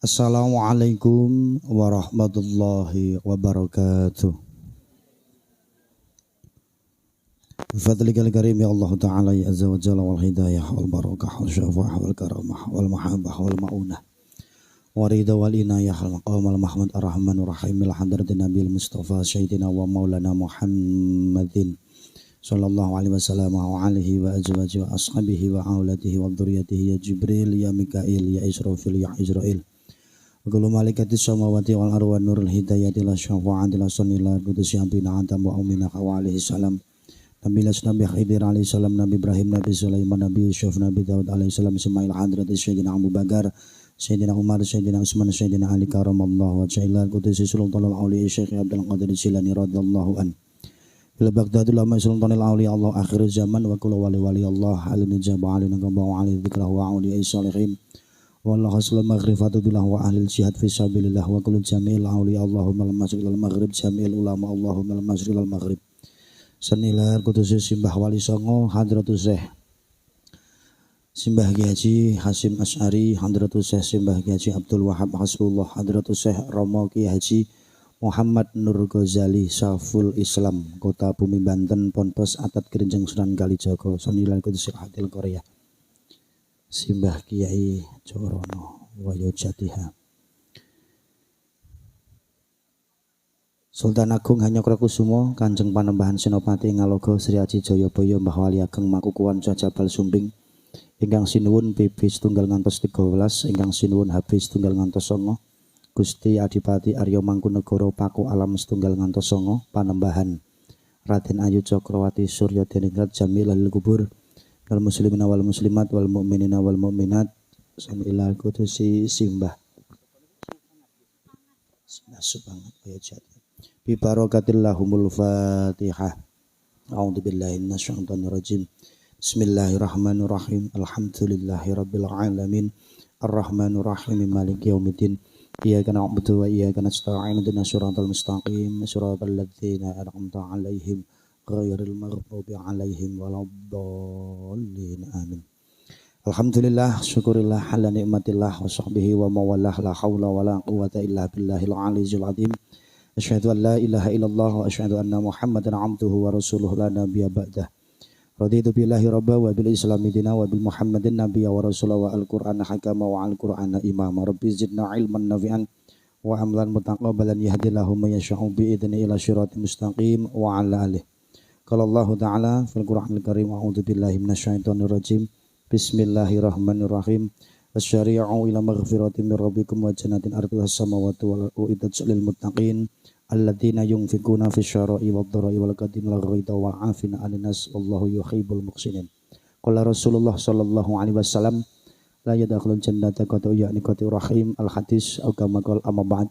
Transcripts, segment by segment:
Assalamualaikum warahmatullahi wabarakatuh. Bifadlikal karim ya Allah Ta'ala ya azza wa jalla wal hidayah wal barakah wal syafa'ah wal karamah wal mahabbah wal ma'unah warida wal inayah wal maqam wal mahmud ar-rahmanur rahim ila hadratin nabil mustafa sayyidina wa maulana Muhammadin sallallahu alaihi wasallam wa alihi wa azwajihi wa ashabihi wa auladihi wa dzurriyyatihi ya Jibril ya Mikail ya Israfil ya Israil wa kullu malaikatis samawati wal arwan nurul hidayati la syafa'ati la sunila qudus yampina anta mu'minah wa alaihi salam Nabi Nabi Khidir alaihi salam, Nabi Ibrahim, Nabi Sulaiman, Nabi Yusuf, Nabi Daud alaihi salam, Ismail hadrat Sayyidina Abu Bakar, Sayyidina Umar, Sayyidina Utsman, Sayyidina Ali karamallahu wajhahu, Qudsi Sultanul Auliya Syekh Abdul Qadir Jilani radhiyallahu an. Ila Baghdadul Lama Sultanul Auliya Allah akhir zaman wa kullu wali Allah alin jaba alin qabu ali dzikrahu wa auliya salihin. Wallahu aslam maghrifatu billah wa ahli jihad fi sabilillah wa kullu jamil auliya Allahumma al-masjid al-maghrib jamil ulama Allahumma al-masjid al-maghrib. Senilar kutusi Simbah Wali Songo Hadratus Syekh Simbah Haji Hasim Asy'ari Hadratus Syekh Simbah Haji Abdul Wahab Hasbullah Hadratus Syekh Romo Ki Haji Muhammad Nur Ghazali Saful Islam Kota Bumi Banten Ponpes Atat Gerinjeng Sunan Kalijaga senilar kutusi Hadil Korea Simbah Kiai Jorono Wayo Jatiha Sultan Agung Hanyokrokusumo Kanjeng Panembahan Senopati Ngalogo Sri Aji Jayabaya Mbah Wali Ageng Makukuwan Jabal Sumbing ingkang sinuwun PB setunggal ngantos 13 ingkang sinuwun HB setunggal ngantos 9 Gusti Adipati Arya Mangkunegara Paku Alam setunggal ngantos 9 Panembahan Raden Ayu Cakrawati Surya Deningrat Jamilul Kubur wal muslimina wal muslimat wal mu'minina wal mu'minat samilal kutusi Simbah Subhanallah ya bi barakatillahumul fatihah a'udzu billahi minasyaitonir rajim bismillahirrahmanirrahim alhamdulillahirabbil alamin arrahmanir rahim maliki yaumiddin iyyaka na'budu wa iyyaka nasta'in ihdinas siratal mustaqim siratal ladzina an'amta 'alaihim ghairil maghdubi 'alaihim waladdallin amin. Alhamdulillah syukurillah ala nikmatillah wa sahbihi wa mawalah la haula wala quwata illa billahil aliyyil azim. Asyhadu an la ilaha illallah wa asyhadu anna Muhammadan abduhu wa rasuluhu la nabiyya ba'dah. Raditu billahi rabba wa bil islami dina wa bil Muhammadin nabiyya wa rasulahu wa al-Qur'ana hakama wa al-Qur'ana imama. Rabbi zidna ilman nafi'an wa amlan mutaqabbalan yahdillahu may yasha'u bi idzni ila syiratal mustaqim wa ala alihi. Qala Allah ta'ala fil Qur'anil karim a'udzu billahi minasyaitonir rajim. Bismillahirrahmanirrahim. Asyari'u ila maghfiratin min rabbikum wa jannatin arduha as-samawati wal ardu uiddat lil muttaqin alladzina yunfikuna fis syara'i wad dharai wal kadhimil ghaidha wa 'afina 'anil nas wallahu yuhibbul muhsinin. Qala Rasulullah sallallahu alaihi wasallam la yadkhulul jannata qatu ya'ni qatu rahim al hadis au kama qala amma ba'd.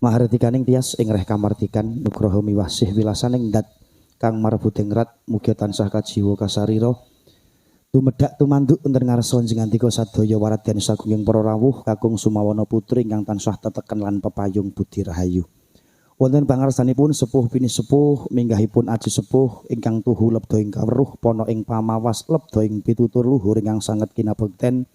Mahartikaning tias ing reh kamartikan nugraha miwasih wilasaning dat kang marbuteng rat mugi tansah kajiwa kasarira tumedak tumanduk enten ngarsa njengantika sadaya waradyan sagunging para rawuh kakung sumawana putri ingkang tansah teteken lan pepayung budi rahayu. Wonten pangarsanipun sepuh bini sepuh minggahipun aji sepuh ingkang tuhu lebda ing kawruh pono ing pamawas lebda ing pitutur luhur ingkang sanget kinabekten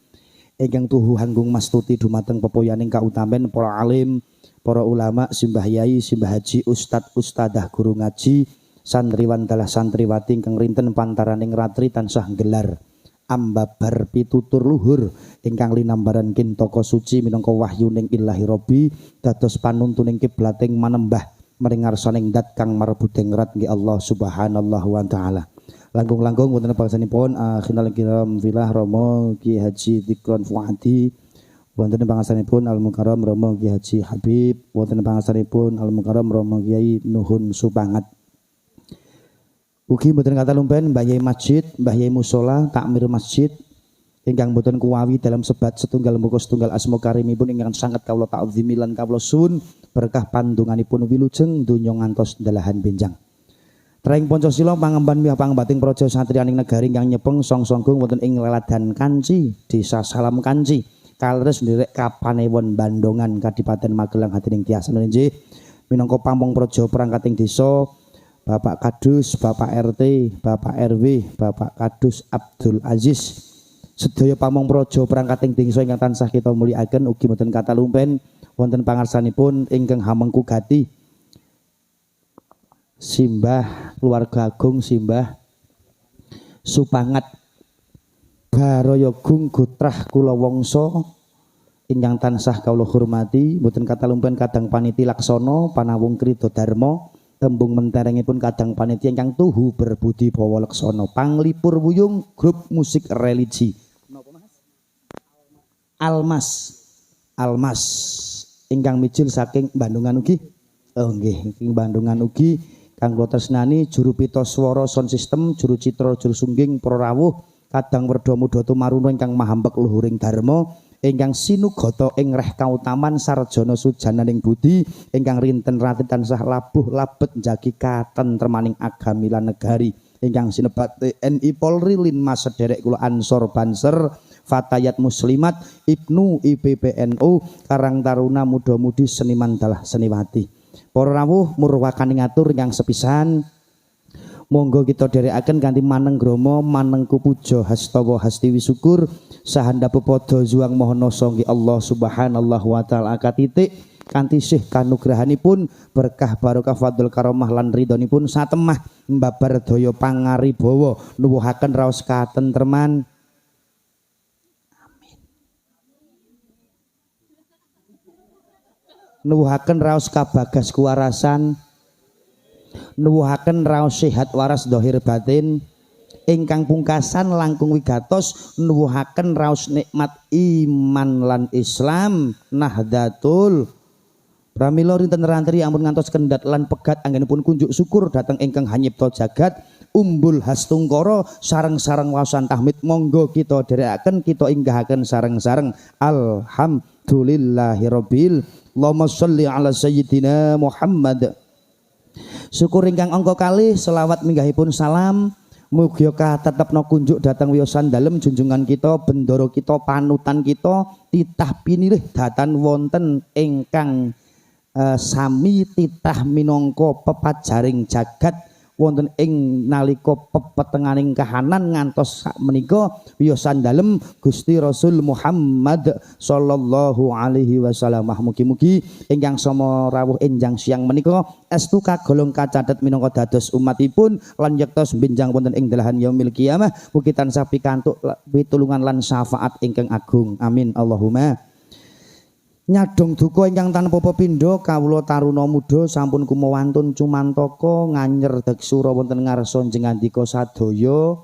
ingkang tuhu hanggung mastuti dumateng pepoyaning kautamen para alim, para ulama, simbah yai, simbah haji, ustad, ustadah, guru ngaji, santriwan dalah santriwati ingkang rinten pantaraning ratri tansah gelar ambabar pitutur luhur ingkang linambaran kintaka suci minangka wahyuning Ilahi Rabbi dados panuntuning kiblating manembah maring ngarsaning dat kang marbuteng rat nggih Allah Subhanahu wa taala. Langkung-langkung wonten pangsanipun akhinal kiram filah Romo Ki Haji Dikron Fuadi, wonten pangsanipun Al Mukarram Romo Ki Haji Habib, wonten pangsanipun Al Mukarram Romo Kiai Nuhun Supangat. Ugi mboten kata lumpen Mbah Yai Masjid, Mbah Yai Musola, takmir masjid ingkang mboten kuwawi dalam sebat setunggal muka setunggal asma karimipun ingkang sanget kawula ta'zimi lan kawula sun berkah pandunganipun wilujeng donya ngantos ndalahan benjang. Traing Pancasila pangemban miyah pangembating praja satriyaning negari ingkang nyepeng song-songgung wonten ing leladan Kanci, Desa Salam Kanci, kaleres nderek Kapanewon Bandongan Kadipaten Magelang hadiring tiasa nggih minangka pamong praja perangkating desa Bapak Kadus, Bapak RT, Bapak RW, Bapak Kadus Abdul Aziz sedaya pamong praja perangkating desa ingkang tansah kita mulyakaken ugi mboten katalumpen wonten pangarsanipun ingkang hamengku gati Simbah keluarga agung Simbah Supangat Baroyogung Gutrah Kula Wangsa ingkang tansah kawula hormati mboten katalumpen kadang paniti laksana panawung krida dharma tembung menterengipun kadang paniti ingkang tuhu berbudi bawa laksana panglipur wuyung grup musik religi Almas ingkang mijil saking Bandungan ugi nggih ing Bandungan ugi kang kula tresnani juru pita swara sound system juru citra juru sungging para rawuh kadang werda muda tumaruna ingkang mahambek luhuring dharma ingkang sinugata ing reh kautaman sarjana sujananing budi ingkang rinten rati tansah labuh labet njagi katentremaning agami lan negari ingkang sinebat TNI Polri Linmas sederek kula Ansor Banser Fatayat Muslimat Ibnu IPPNU Karang Taruna Muda-mudi Seniman dalah Seniwati para rawuh murwakani ngatur ingkang sepisan monggo kita dherekaken kanthi manenggrama manengku puja hastawa hasti wisukur sahanda pepodo juang mohon nggih Allah Subhanahu wa taala katitik kanthi sih kanugrahanipun berkah barokah fadl karomah lan ridhonipun satemah mbabar daya pangaribawa nuwuhaken raos katentreman nuwuhaken raos kabagas kuwarasan nuwuhaken raos sehat waras dhahir batin ingkang pungkasan langkung wigatos nuwuhaken raos nikmat iman lan Islam Nahdlatul pramila rinten rantri ampun ngantos kendhat lan pegat anggenipun kunjuk syukur dhateng ingkang hanyipta jagat umbul hastungkara sareng-sareng waosan tahmid monggo kita dherekaken kita inggahaken sareng-sareng alhamdulillahirabbil Allahumma sholli ala sayyidina Muhammad syukur ingkang angka kalih selawat minggahipun salam mugi katetepna kunjuk dhateng wiyosan dalem junjungan kita bendoro kita panutan kita titah pinilih datan wonten ingkang sami titah minangka pepajaring jagat wonten ing nalika pepetenganing kahanan ngantos sak menika wiyosan dalem Gusti Rasul Muhammad sallallahu alaihi wasallam mugi-mugi ingkang sama rawuh enjang siang menika estu kagolong kacatet minangka dados umatipun lan yektos benjang wonten ing dalahan yaumil kiamah mugi tansah pikantuk pitulungan lan syafaat ingkang agung amin Allahumma nyadong duka ingkang tanpa pepindha kawula taruna muda sampun kumawantun cumantaka nganyer deksura wonten ngarsa njengandika sadaya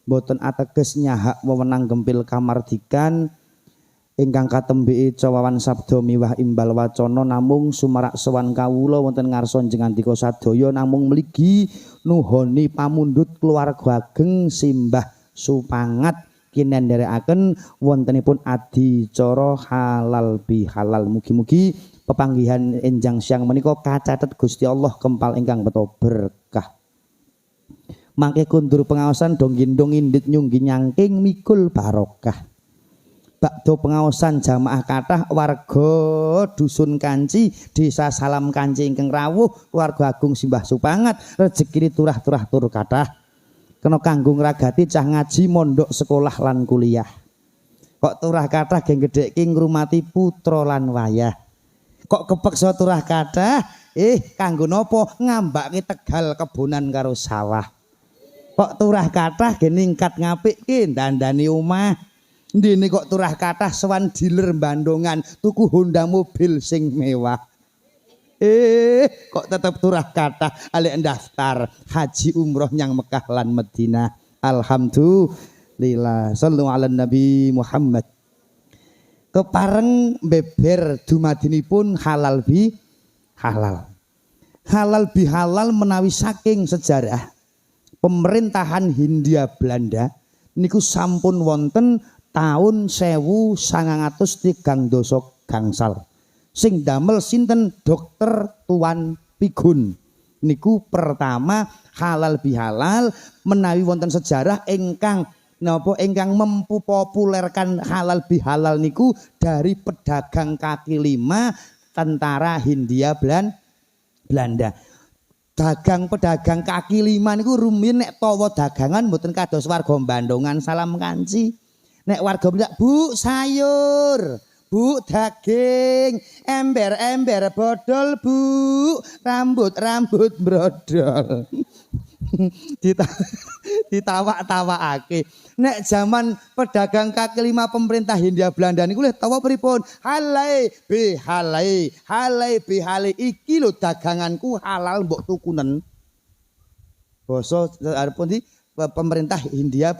boten ateges nyahak wewenang gempil kamardikan ingkang katembeki cawawan sabda miwah imbal wacana namung sumarak sowan kawula wonten ngarsa njengandika sadaya namung mligi nuhoni pamundhut keluarga ageng Simbah Supangat kinenderekaken wontenipun adicara halal bihalal mugi-mugi pepanggihan enjang siang menika kacatet Gusti Allah kempal ingkang beto berkah mangke kundur pengaosan dong gendong indit nyunggi nyangking mikul barokah bakdo pengaosan jamaah kathah warga dusun Kanci desa Salam Kanci ingkang rawuh keluarga agung Simbah Supangat rezeki turah-turah tur kathah kena kanggo ngragati cah ngaji mondok sekolah lan kuliah kok turah kathah geng gedheke ngrumati putra lan wayah kok kepeksa turah kathah kanggo napa ngambake Tegal kebonan karo sawah kok turah kathah gen ningkat ngapikke dandani omah ndene kok turah kathah sowan dealer Bandongan tuku Honda mobil sing mewah kok tetep turah kathah alek daftar haji umroh nyang Mekah lan Madinah alhamdulillah sallu ala nabi Muhammad kepareng beber dumadinipun halal bi halal menawi saking sejarah pemerintahan Hindia Belanda niku sampun wonten taun 1930 gangsal sing damel sinten Dokter Tuan Pigun niku pertama halal bihalal menawi wonten sejarah ingkang napa ingkang mempopulerkan halal bihalal niku dari pedagang kaki lima tentara Hindia Belanda. Pedagang kaki lima niku rumiyin nek tawa dagangan mboten kados warga Bandungan salam kanci. Nek warga bilang, Bu sayur, Bu daging, ember-ember bodol Bu, rambut-rambut brodol. Ditawak-tawakake. Nek zaman pedagang kaki lima pemerintah Hindia Belanda niku lho tawa pripun? Halai bihalai iki lho daganganku halal mbok tukunen. Basa arepun di pemerintah Hindia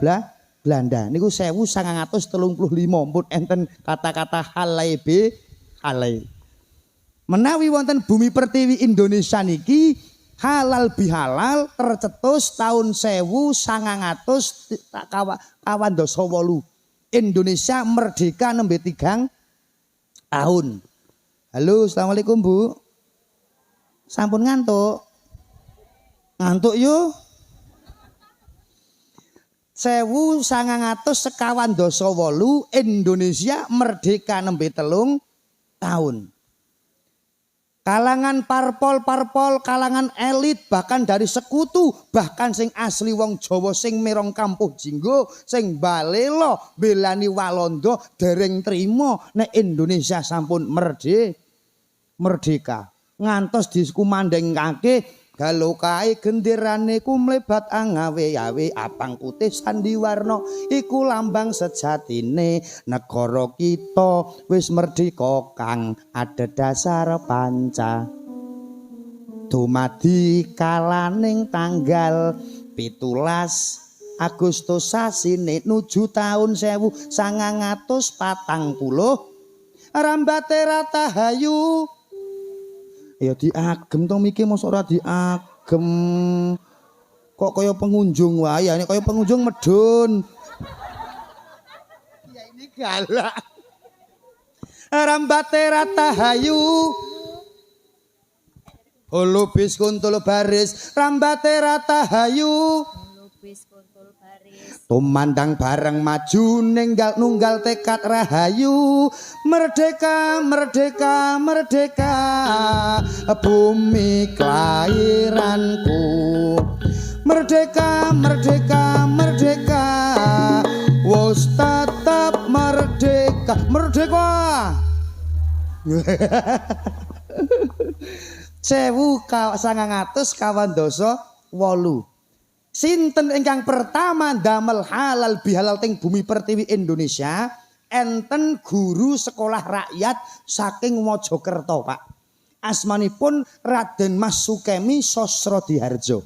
Belanda niku 1935 pun enten kata-kata halai bihalai. Menawi wonten bumi pertiwi Indonesia niki halal bihalal tercetus tahun 1908. Indonesia merdeka nembe 3 tahun. Halo, assalamualaikum Bu. Sampun ngantuk? Ngantuk yuk. 1908 Indonesia merdeka nembe 3 tahun. Kalangan parpol, kalangan elit, bahkan dari sekutu, bahkan sing asli wong Jawa sing merong kampuh jinggo, sing balela belani Walanda dereng trima nek Indonesia sampun merdeka. Ngantos dikumandhengake galokae genderane ku mlebat angawe-awe abang putih sandiwarna iku lambang sejatine negara kita wis merdeka kang adhedhasar panca. Dumadi kalaning tanggal 17 Agustus sasine nuju taun 1940 rambate ratahayu. Ya diagem to miki mosok ora diagem. Kok kaya pengunjung wae, nek kaya pengunjung medun. Ya ini galak. Rambate ratahayu. Holo bis kuntul baris, rambate ratahayu. Tumandang bareng maju nunggal tekad rahayu. Merdeka, merdeka, merdeka, bumi kelahiranku. Merdeka, merdeka, merdeka, wos tetap merdeka. Merdeka. 1908. Sinten ingkang pertama damel halal bihalal teng bumi pertiwi Indonesia? Enten guru sekolah rakyat saking Mojokerto, Pak. Asmanipun Raden Mas Sukemi Sosrodiharjo.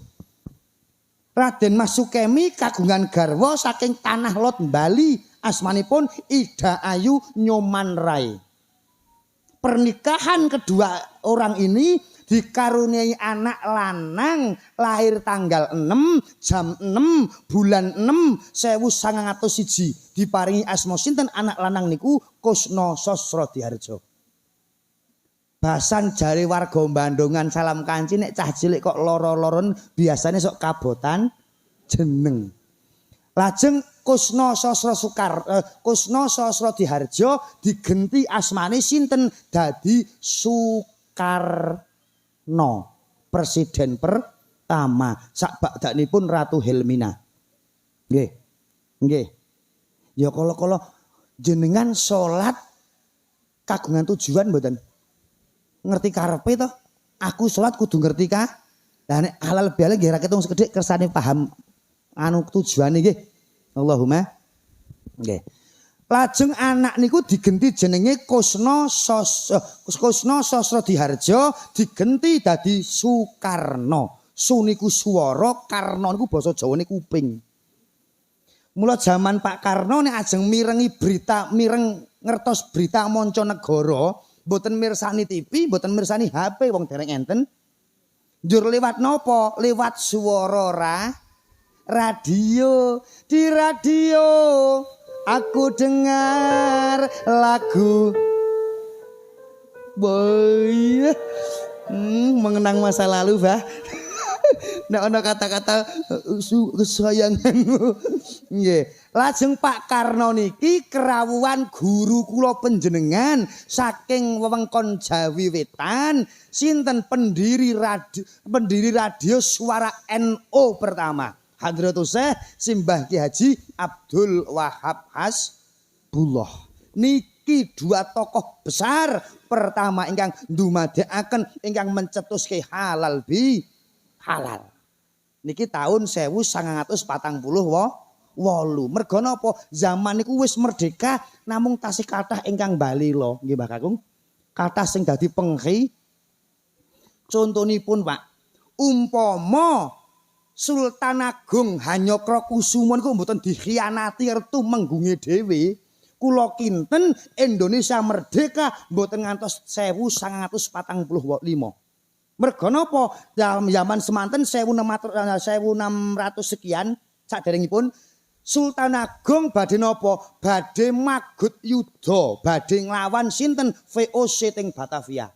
Raden Mas Sukemi kagungan garwa saking Tanah Lot Bali. Asmanipun Ida Ayu Nyoman Rai. Pernikahan kedua orang ini dikaruniai anak lanang lahir tanggal 6 jam 6 bulan 6 1901 diparingi asma sinten anak lanang niku Kusno Sosrodiharjo. Basan jare warga Bandungan salam kanci nek cah cilik kok loro-loron biasanya sok kabotan jeneng. Lajeng Kusno Sosrodiharjo digenti asmane sinten dadi Soekarno. Presiden pertama sakbakdanipun Ratu Helmina. Nggih. Nggih. Ya kala-kala jenengan salat kagungan tujuan mboten? Ngerti karepe to? Aku salat kudu ngerti ka. Lah nek halal bihalal nggih ra ketung sekedhik kersane paham anu tujuane nggih. Allahumma nggih. Lajeng anak niku digenti jenenge Kusno Sosrodiharjo digenti dadi Soekarno. Su niku swara, Karno niku basa Jawane kuping. Mula zaman Pak Karno nek ajeng mirengi berita, ngertos berita mancanegara, mboten mirsani TV, mboten mirsani HP wong dereng enten. Njur lewat napa? Lewat swara radio. Di radio aku dengar lagu boy mengenang masa lalu, Bah. Nek ana kata-kata kesayanganmu. Nggih. Lajeng Pak Karno niki kerawuhan guru kula panjenengan saking wewengkon Jawi Wetan, sinten pendiri radio Suara NO pertama. Hadratus Syekh Simbah Ki Haji Abdul Wahab Hasbullah. Niki dua tokoh besar pertama ingkang ndumadekaken ingkang mencetuske halal bi halal. Niki tahun 1948. Merga napa? Zaman niku wis merdeka namung tasih kathah ingkang balila. Nggih Mbah Kakung. Kathah sing dadi penghi. Contonipun Pak, umpama Sultan Agung Hanyokrokusumo niku mboten dikhianati retu menggunge dhewe, kula kinten Indonesia merdeka mboten ngantos 1945. Merga napa? Zaman semanten 1600 sekian saderengipun Sultan Agung badhe napa? Badhe magut yuda, badhe nglawan sinten? VOC teng Batavia.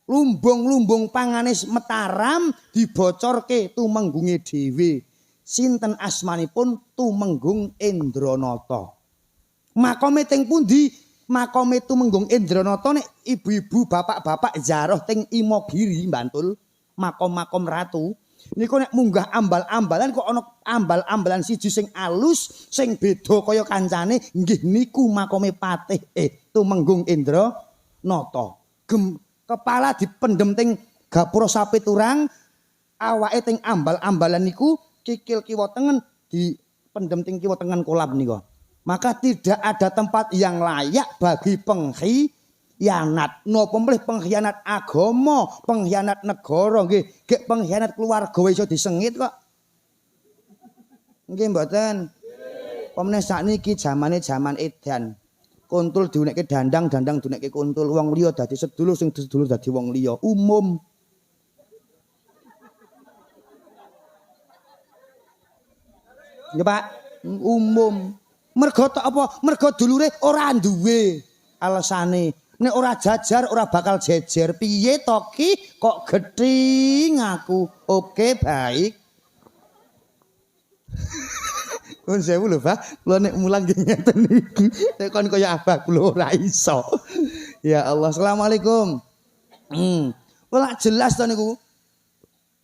Lumbung-lumbung panganis Mataram dibocorke tumenggunge dhewe. Sinten asmanipun Tumenggung Endranata. Makome teng pundi? Makome Tumenggung Endranata nek ibu-ibu bapak-bapak jaroh teng Imogiri Bantul, makom-makom ratu. Niku nek munggah ambal-ambalan kok ana ambal-ambalan siji sing alus, sing beda kaya kancane, nggih niku makome Patih Tumenggung Endranata. Kepala dipendhem teng gapura Sapiturang, awake teng ambal-ambalan niku kikil kiwa tengen dipendhem teng kiwa tengen kolam nika. Maka tidak ada tempat yang layak bagi pengkhianat. Napa mlih pengkhianat agama, pengkhianat negara nggih, gek pengkhianat keluarga iso disengit kok. Nggih mboten. Pemene sakniki jamane jaman edan. Kuntul diunekke dandang, dandang diunekke kuntul. Wong liya dadi sedulur, sing sedulur dadi wong liya. Umum. Ya Pak, umum. Mergo tok apa? Mergo dulure ora duwe alasane. Nek ora jajar ora bakal jejer. Piye to Ki? Kok gething aku. Oke, baik. Pun sewu lho, Pak. Kula nek mulang nggih ngeten niki. Nek kon kaya abah kula ora iso. Ya Allah, asalamualaikum. Ora jelas to niku.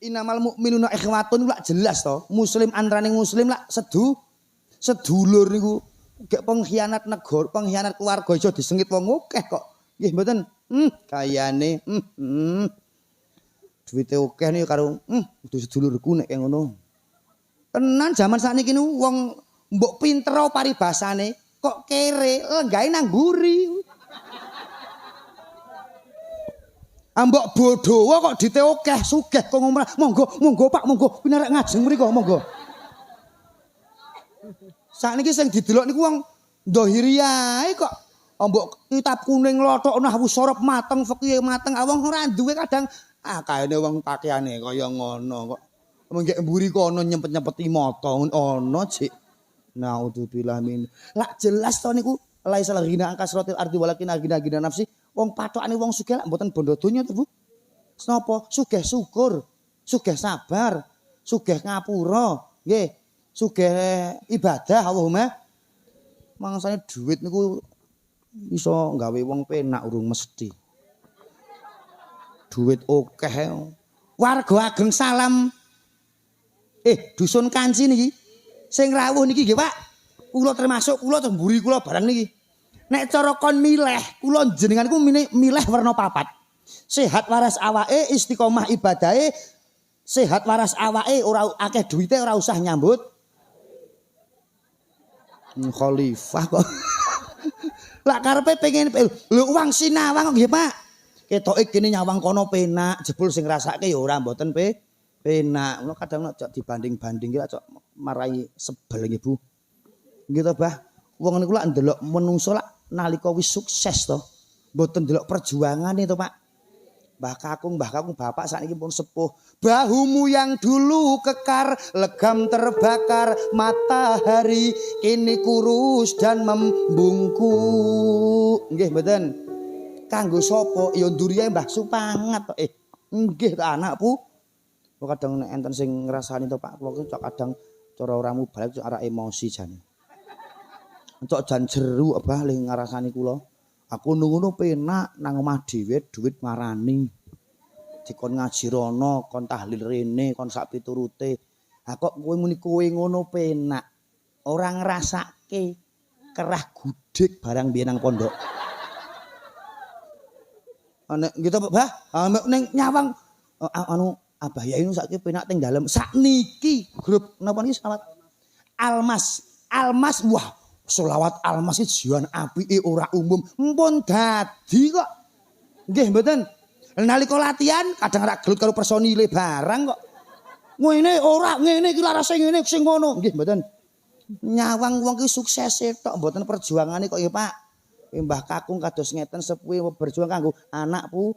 Innamal mu'minuna ikhwatun lak jelas to. Muslim antaraning muslim lak sedulur niku. Gek pengkhianat negara, pengkhianat keluarga iso disengit wong akeh kok. Nggih mboten? Kayane duwite akeh niku karo kudu sedulurku nek ngono. Tenan jaman sakniki niku wong mbok pinter paribasane kok kere, lenggahe nang mburi. Ambok bodhowo kok dite akeh sugih kok ngomong, monggo Pak, monggo pinarek ngajeng mriko, monggo. Sakniki sing didelok niku wong ndhahiriae kok ambok kitab kuning lothok nahwu sorop mateng, fikih mateng, wong ora duwe kadang kayane wong pakaiane kaya ngono kok. Menggek mburi kono nyempet-nyempeti mata ono jek. Naudzubillah min. Lak jelas to niku laisal ghina angkasratil ardi walakin ghina nafsi. Wong pathokane wong sugih lak mboten bondo donya to, Bu. Napa? Sugih syukur, sugih sabar, sugih ngapura, nggih. Sugih ibadah Allahumma. Mangsane dhuwit niku iso gawe wong penak urung mesti. Dhuwit akeh. Warga ageng salam. Dusun Kanci niki sing rawuh niki nggih Pak. Kula termasuk kula mburi kula barang niki. Nek cara kon milih, kula jenengan ku milih werna papat. Sehat waras awake, istiqomah ibadahe, sehat waras awake, ora akeh duwite, ora usah nyambut. Khalifah kok. Lah karepe pengen lho uang sinawang kok nggih Pak. Ketoke kene nyawang kono penak, jebul sing ngrasake ya ora mboten penak. Ngono kadang nek dibanding-banding ki cok marai sebel nggih Bu. Nggih to, Bah. Wong niku lak ndelok menungso lak nalika wis sukses to. Mboten ndelok perjuangane to, Pak. Mbah Kakung bapak sakniki pun sepuh. Bahumu yang dulu kekar, legam terbakar matahari, kini kurus dan membungkuk. Nggih mboten. Kanggo sapa? Ya nduriye Mbah Supangat to. Nggih to anakku. Kadang nek enten sing ngrasani to Pak kula ki kadang cara ora mubalek arek emosi jan. Entuk jan jeru abah le ngrasani kula. Aku ngono penak nang omah dhewe duit marani. Dikon ngaji rono, kon tahlil rene, kon sak piturute. Ha kok kowe muni kowe ngono penak. Ora ngrasake kerah gudeg barang biyen nang pondok. Nek gitu Bah, ning nyawang anu Abah Yai nu saiki penak teng dalem. Sakniki grup napa niki selawat Almas wah selawat Almas iki jiwan apike ora umum. Mumpun dadi kok. Nggih mboten. Nalika latihan kadang rak gelut karo personile barang kok. Ngene ora ngene iki larase ngene sing ngono. Nggih mboten. Nyawang wong ki suksese tok mboten perjuangane kok ya Pak. Mbah Kakung kados ngeten sepuhe berjuang kanggo anakku.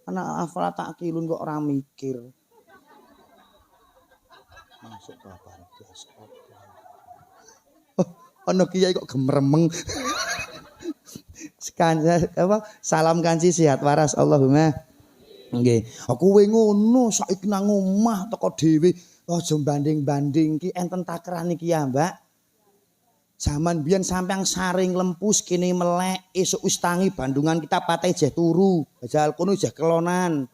Anak afala tak kilun kok ora mikir. Masuk bapak biasa. Ana kiai kok gemremeng. Salam kanci sehat waras Allahumma. Nggih. Aku kowe ngono saiki nang omah teko dhewe aja banding-banding ki enten takeran iki ya, Mbak. Zaman biyen sampeang saring lempus kene melek esuk wis tangi Bandungan kita pateh jeh turu. Jajal kono jeh kelonan.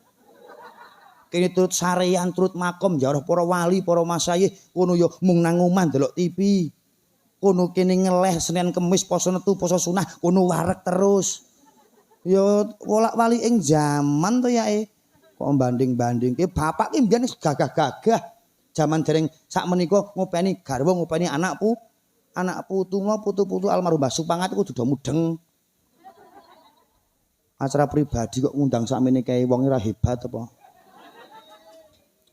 Kene turut sarean turut makom jauh para wali, para masyayikh kono ya mung nang omah ndelok TV. Kono kene ngeleh Senin Kemis poso netu poso sunah kono wareg terus. Ya wolak-walik ing jaman to ya kok banding-bandingke bapak ki mbiyen gagah-gagah. Zaman dereng sak menika ngopeni garwa ngopeni anakku. Anak putu almarhum Mbah Supangat iku dudu mudeng. Acara pribadi kok ngundang sakmene kae wong ora hebat apa.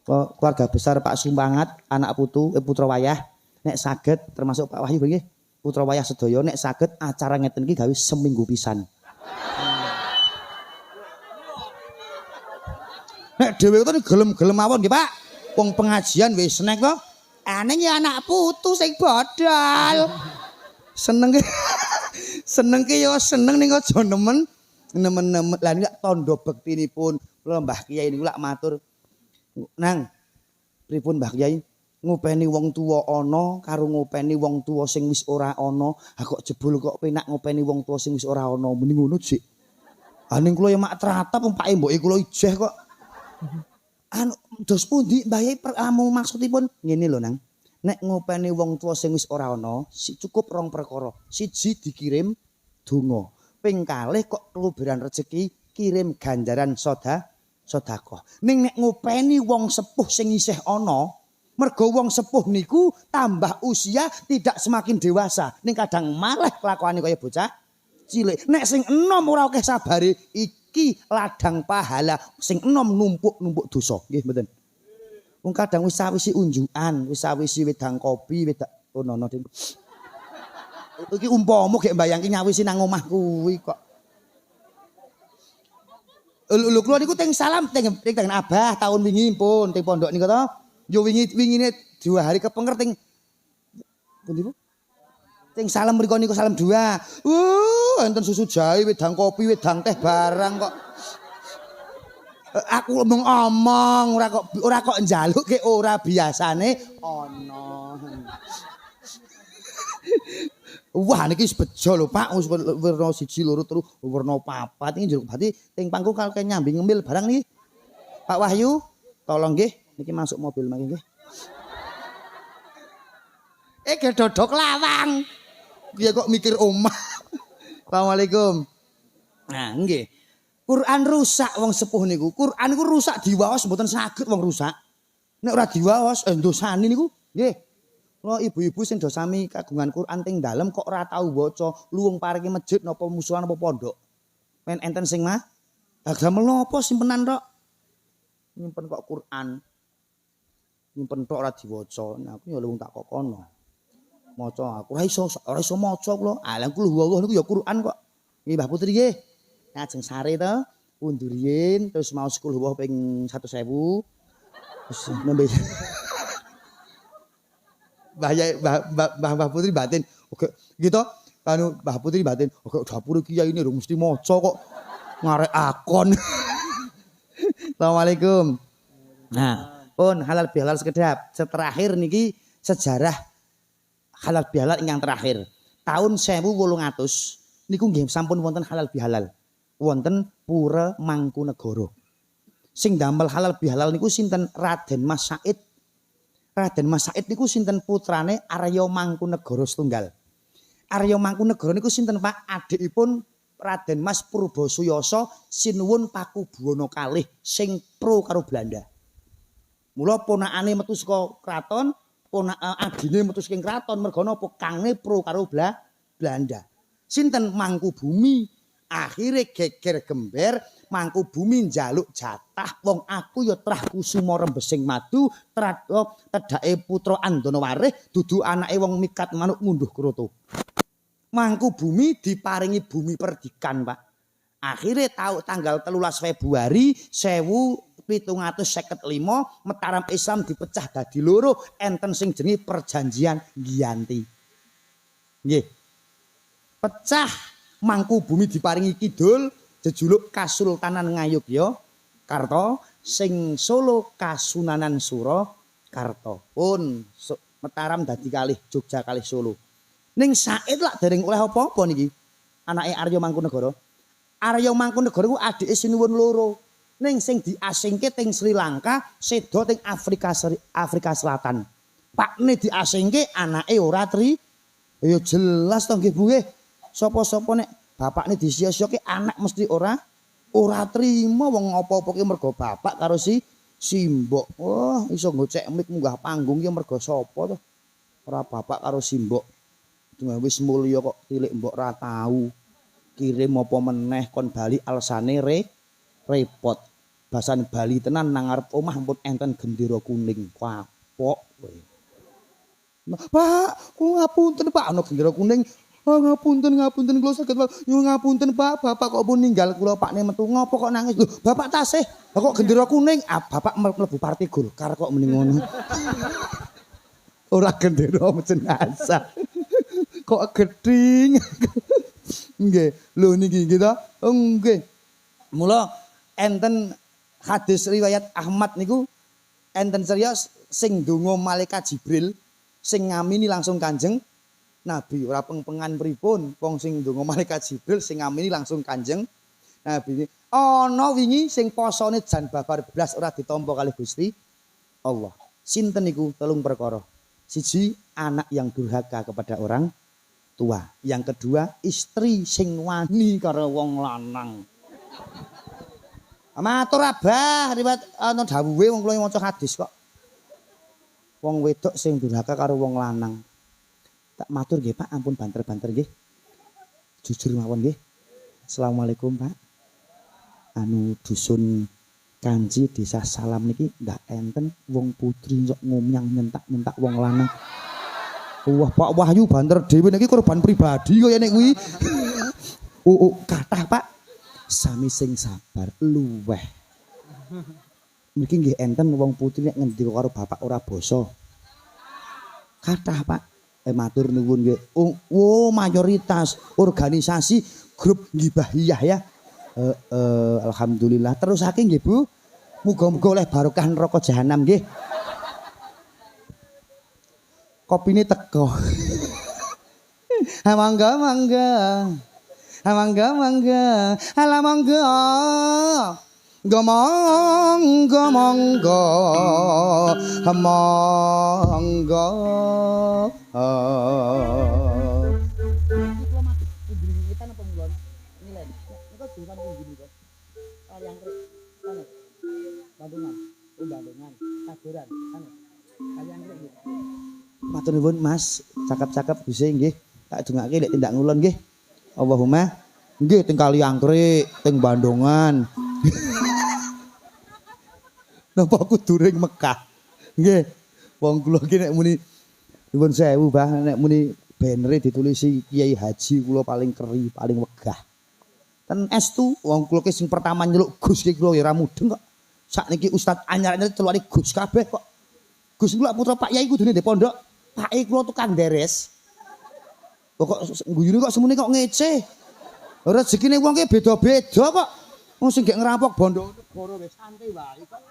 Keluarga besar Pak Supangat, anak putra wayah nek saged termasuk Pak Wahyu nggih. Putra wayah sedaya nek saged acara ngeten iki gawe seminggu pisan. Nek dhewe itu gelem-gelem mawon nggih Pak. Wong pengajian wis snack to. Aneh ya anak putu sing bodol. Seneng yo seneng ning aja nemen. Lah nek tandha bektinipun kula Mbah Kiai niku lak matur. Nang pripun Mbah Kiai ngopeni wong tuwa ana karo ngopeni wong tuwa sing wis ora ana. Ha kok jebul kok penak ngopeni wong tuwa sing wis ora ana. Muni ngono Dik. Ha ning kula ya mak tratap umpake mboke kula ijeh kok. Anu dos pundi Mbah Yai maksudipun ngene lho Nang. Nek ngopeni wong tuwa sing wis ora ana, cukup rong perkara. Siji dikirim donga. Ping kalih kok keluberan rezeki kirim ganjaran sedekah. Ning nek ngopeni wong sepuh sing isih ana, mergo wong sepuh niku tambah usia tidak semakin dewasa. Ning kadang malah kelakuane kaya bocah cilik. Nek sing enom ora akeh sabare iki ladang pahala, sing enom numpuk-numpuk dosa. Nggih mboten. Wong kadang wis sawisi unjukan, wis sawisi wedang kopi, nono ding. Iki umpama gek mbayangke nyawisi nang omah kuwi kok. Lho kula niku teng salam teng Abah tahun wingi pun teng pondok niku to. Yo wingine 2 hari kepenger teng pundi Bu? Teng salam mriku niku salam 2. Enten susu jahe, wedang kopi, wedang teh barang kok. Aku ngomong ora kok njaluk ke ora biasane ana. Wah niki wis bejo lho Pak, wis werna 1 2 3 werna 4 iki njaluk berarti teng pangku kalau nyambi ngemil barang niki. Pak Wahyu, tolong nggih niki masuk mobil mangke nggih. Ge dodok lawang. Piye kok mikir omah. Assalamualaikum. Nah, nggih. Quran rusak wong sepuh niku. Quran niku rusak diwaos mboten saged wong rusak. Nek ora diwaos ndosani niku nggih. Kula ibu-ibu sing do sami kagungan Quran teng dalem kok ora tau waca luwung paringi masjid napa musuhan napa pondok. Men enten sing mah damel napa simpenan tok. Nyimpen kok Quran. Nyimpen tok ora diwaca. Nah aku ya luwung tak kokono. Maca aku ora iso maca kula. Lah kula Allah niku ya Quran kok. Nggih Mbah Putri nggih. Lajeng sare to, undur riyin terus mau sekul huwah ping 100.000. Terus nembe Mbah Putri batin. Oke, gitu. Anu Mbah Putri batin. Oke, dapur kiai ini mesti maca kok ngarek akon. Assalamualaikum. Nah, Pun halal bihalal sekedap. Terakhir niki sejarah halal bihalal ingkang terakhir. Tahun 1800 niku nggih sampun wonten halal bihalal. Wonten Pura Mangkunegara. Sing damel halal bihalal niku sinten? Raden Mas Said. Raden Mas Said niku sinten? Putrane Arya Mangkunegara setunggal. Arya Mangkunegara niku sinten Pak? Adikipun Raden Mas Purbasuyasa sinuwun Pakubuwana kalih sing pro karo Belanda. Mula ponakane metu saka kraton, adine metu saking kraton merga napa kangne pro karo Belanda. Sinten? Mangkubumi. Akhire geger gember Mangkubumi njaluk jatah wong aku ya trah kusuma rembesing madu tedhake putra Andanawarih dudu anake wong mikat manuk ngunduh kroto. Mangkubumi diparingi bumi perdikan, Pak. Akhire tanggal 13 Februari 1755 Mataram Islam dipecah dadi loro, enten sing jenenge Perjanjian Giyanti. Nggih. Pecah Mangkubumi diparingi kidul jejuluk Kasultanan Ngayogyakarta, sing Solo Kasunanan Surakarta. Pun Mataram dadi kalih, Jogja kalih Solo. Ning Said lak dereng oleh apa-apa niki. Anake Arya Mangkunegara. Arya Mangkunegara ku adike sinuwun loro. Ning sing diasingke teng Sri Lanka, sedo teng Afrika Selatan. Pakne diasingke anake ora ya jelas to nggih Bu nggih. Sapa-sapa nek bapakne disia-siake anak mesti ora trima wong apa-apa ki mergo bapak karo si mbok. Wah, iso ngocek mik munggah panggung ki mergo sapa to? Ora bapak karo si mbok. Wis mulya kok tilik mbok ra tau kirim apa meneh kon bali alsane repot. Basan Bali tenan nang ngarep omah ampun enten gendera kuning kapok kowe. Pak, ngapunten Pak ana gendera kuning. Oh, ngapunten kula saged ngapunten Pak, bapak kok pun ninggal kula pakne metu ngopo kok nangis lho. Bapak tasih kok gendera kuning. Ah, bapak mlebu Partai Golkar kok mending ngono. Ora gendera jenazah. Kok geding. Nggih, lho niki kita. Nggih. Mula enten hadis riwayat Ahmad niku enten serius sing donga malaikat Jibril sing ngamini langsung Kanjeng Nabi. Ora peng-pengan pripun wong sing donga malaikat Jibril sing ngamini langsung Kanjeng Nabi. Ana wingi sing posone jan babar blas ora ditampa kalih Gusti Allah. Sinten niku? 3 perkara. Siji, anak yang durhaka kepada orang tua. Yang kedua, istri sing wani karo wong lanang. Matur Abah, riwayat ana dawuhe wong kula maca hadis kok. Wong wedok sing durhaka karo wong lanang. Tak matur nggih Pak, ampun banter-banter nggih. Jujur mawon nggih. Assalamualaikum Pak. Anu dusun Kanji Desa Salam niki ndak enten wong putri sok ngomyang nyentak-nyentak wong lanang. Wah Pak Wahyu banter dhewe niki korban pribadi kaya nek kuwi. Kathah Pak. Sami sing sabar luweh. Niki nggih enten wong putri nek ngendika karo bapak ora basa. Kathah Pak. Matur nuwun nggih. Mayoritas organisasi grup Gibahiyah ya. Alhamdulillah. Terusake nggih Bu. Muga-muga oleh barokah neraka jahanam nggih. Kopine teko. Mangga. Ala mangga. Mangga. Bandungan, Kadoran, matur nuwun Mas, cakep-cakep Gusti nggih. Tak dongake lek tindak ngulon nggih. Allahumma nggih teng Kaliangkrik, teng Bandungan. Napa kudu ring Mekah? Nggih. Wong kula iki nek muni nuwun sewu, Bah, nek muni banere ditulisi Kiai Haji kula paling keri, paling wegah. Ten estu wong kula ki sing pertama nyeluk Gus ki kula ya ora mudeng kok. Sakniki Ustaz anyar-anyar telukane Gus kabeh kok. Gus kula putra Pak Yai kudune ndek pondok. Pak Yai kula tukang deres. Kok guyune kok semune kok ngece. Rezekine wong ki beda-beda kok. Wong sing gek ngerampok bondo negara wis santai wae kok.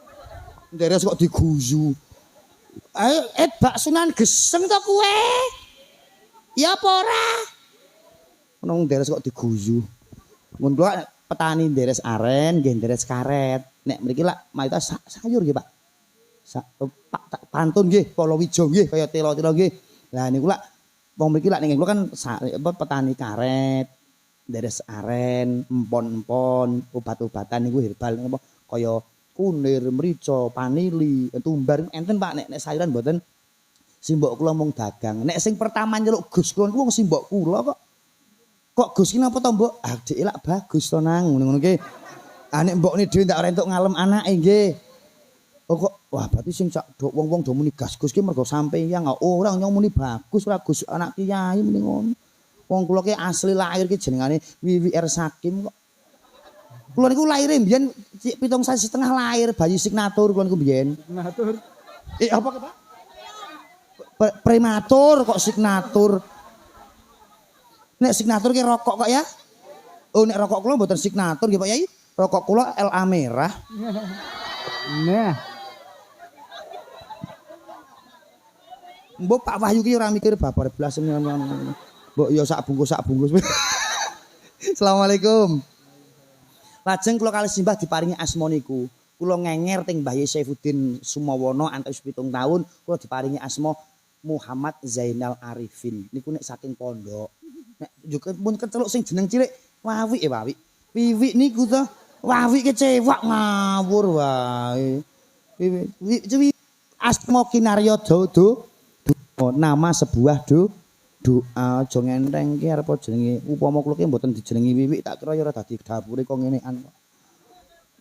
Nderes kok diguyu. Ayo Bak Sunan Geseng to kowe. Ya apa ora? Nang nderes kok diguyu. Mun kula petani nderes aren nggih nderes karet. Nek mriki lak mayoritas sayur nggih, Pak. Pak pantun nggih, palawija nggih, kaya tela-tela nggih. Lah niku lak wong mriki lak ning kula kan petani karet, nderes aren, empon-empon, obat-obatan niku herbal napa kaya kunir, mrica, panili, tumbar enten Pak nek sayuran mboten simbok kula mung dagang. Nek sing pertama nyeluk Gus kula niku wong simbok kula kok. Kok Gus ki napa to, Mbok? Ah, dhek lak bagus to nang ngono-ngono ki. Ah nek mbokne dhewe ndak ora entuk ngalem anake nggih. Oh kok wah berarti sing sak wong-wong do muni gas Gus ki mergo sampeyan ora nyong muni bagus ora Gus anak kiai muni ngono. Wong kula ki asli lahir ki jenengane Wiwi R Sakim kok. Kula niku lahir mbiyen 7 sasi setengah lahir bayi signatur kula niku mbiyen. Signatur. Apa Pak? Prematur kok signatur. Nek signatur ki rokok kok ya? Oh nek rokok kula mboten signatur nggih Pak Yai. Rokok kula LA merah. Nah. Mbok Pak Wahyu ki ora mikir babar blas mbok ya sak bungkus. Assalamualaikum. Lajeng kula kalih simbah diparingi asma niku. Kula ngenger teng Mbah Saifuddin Sumawana antos 7 taun kula diparingi asma Muhammad Zainal Arifin. Niku nek saking pondok. Nek juga pun keceluk sing jeneng cilik Wawi Wawi. Wiwi niku to. Wawi kecewak ngawur wae. Wiwi asma kinarya dodo. Nama sebuah doa aja ngenteng ki arep jenenge upama kula ki mboten dijenengi Wiwi tak kira ya ora dadi dapure kok ngenekan kok.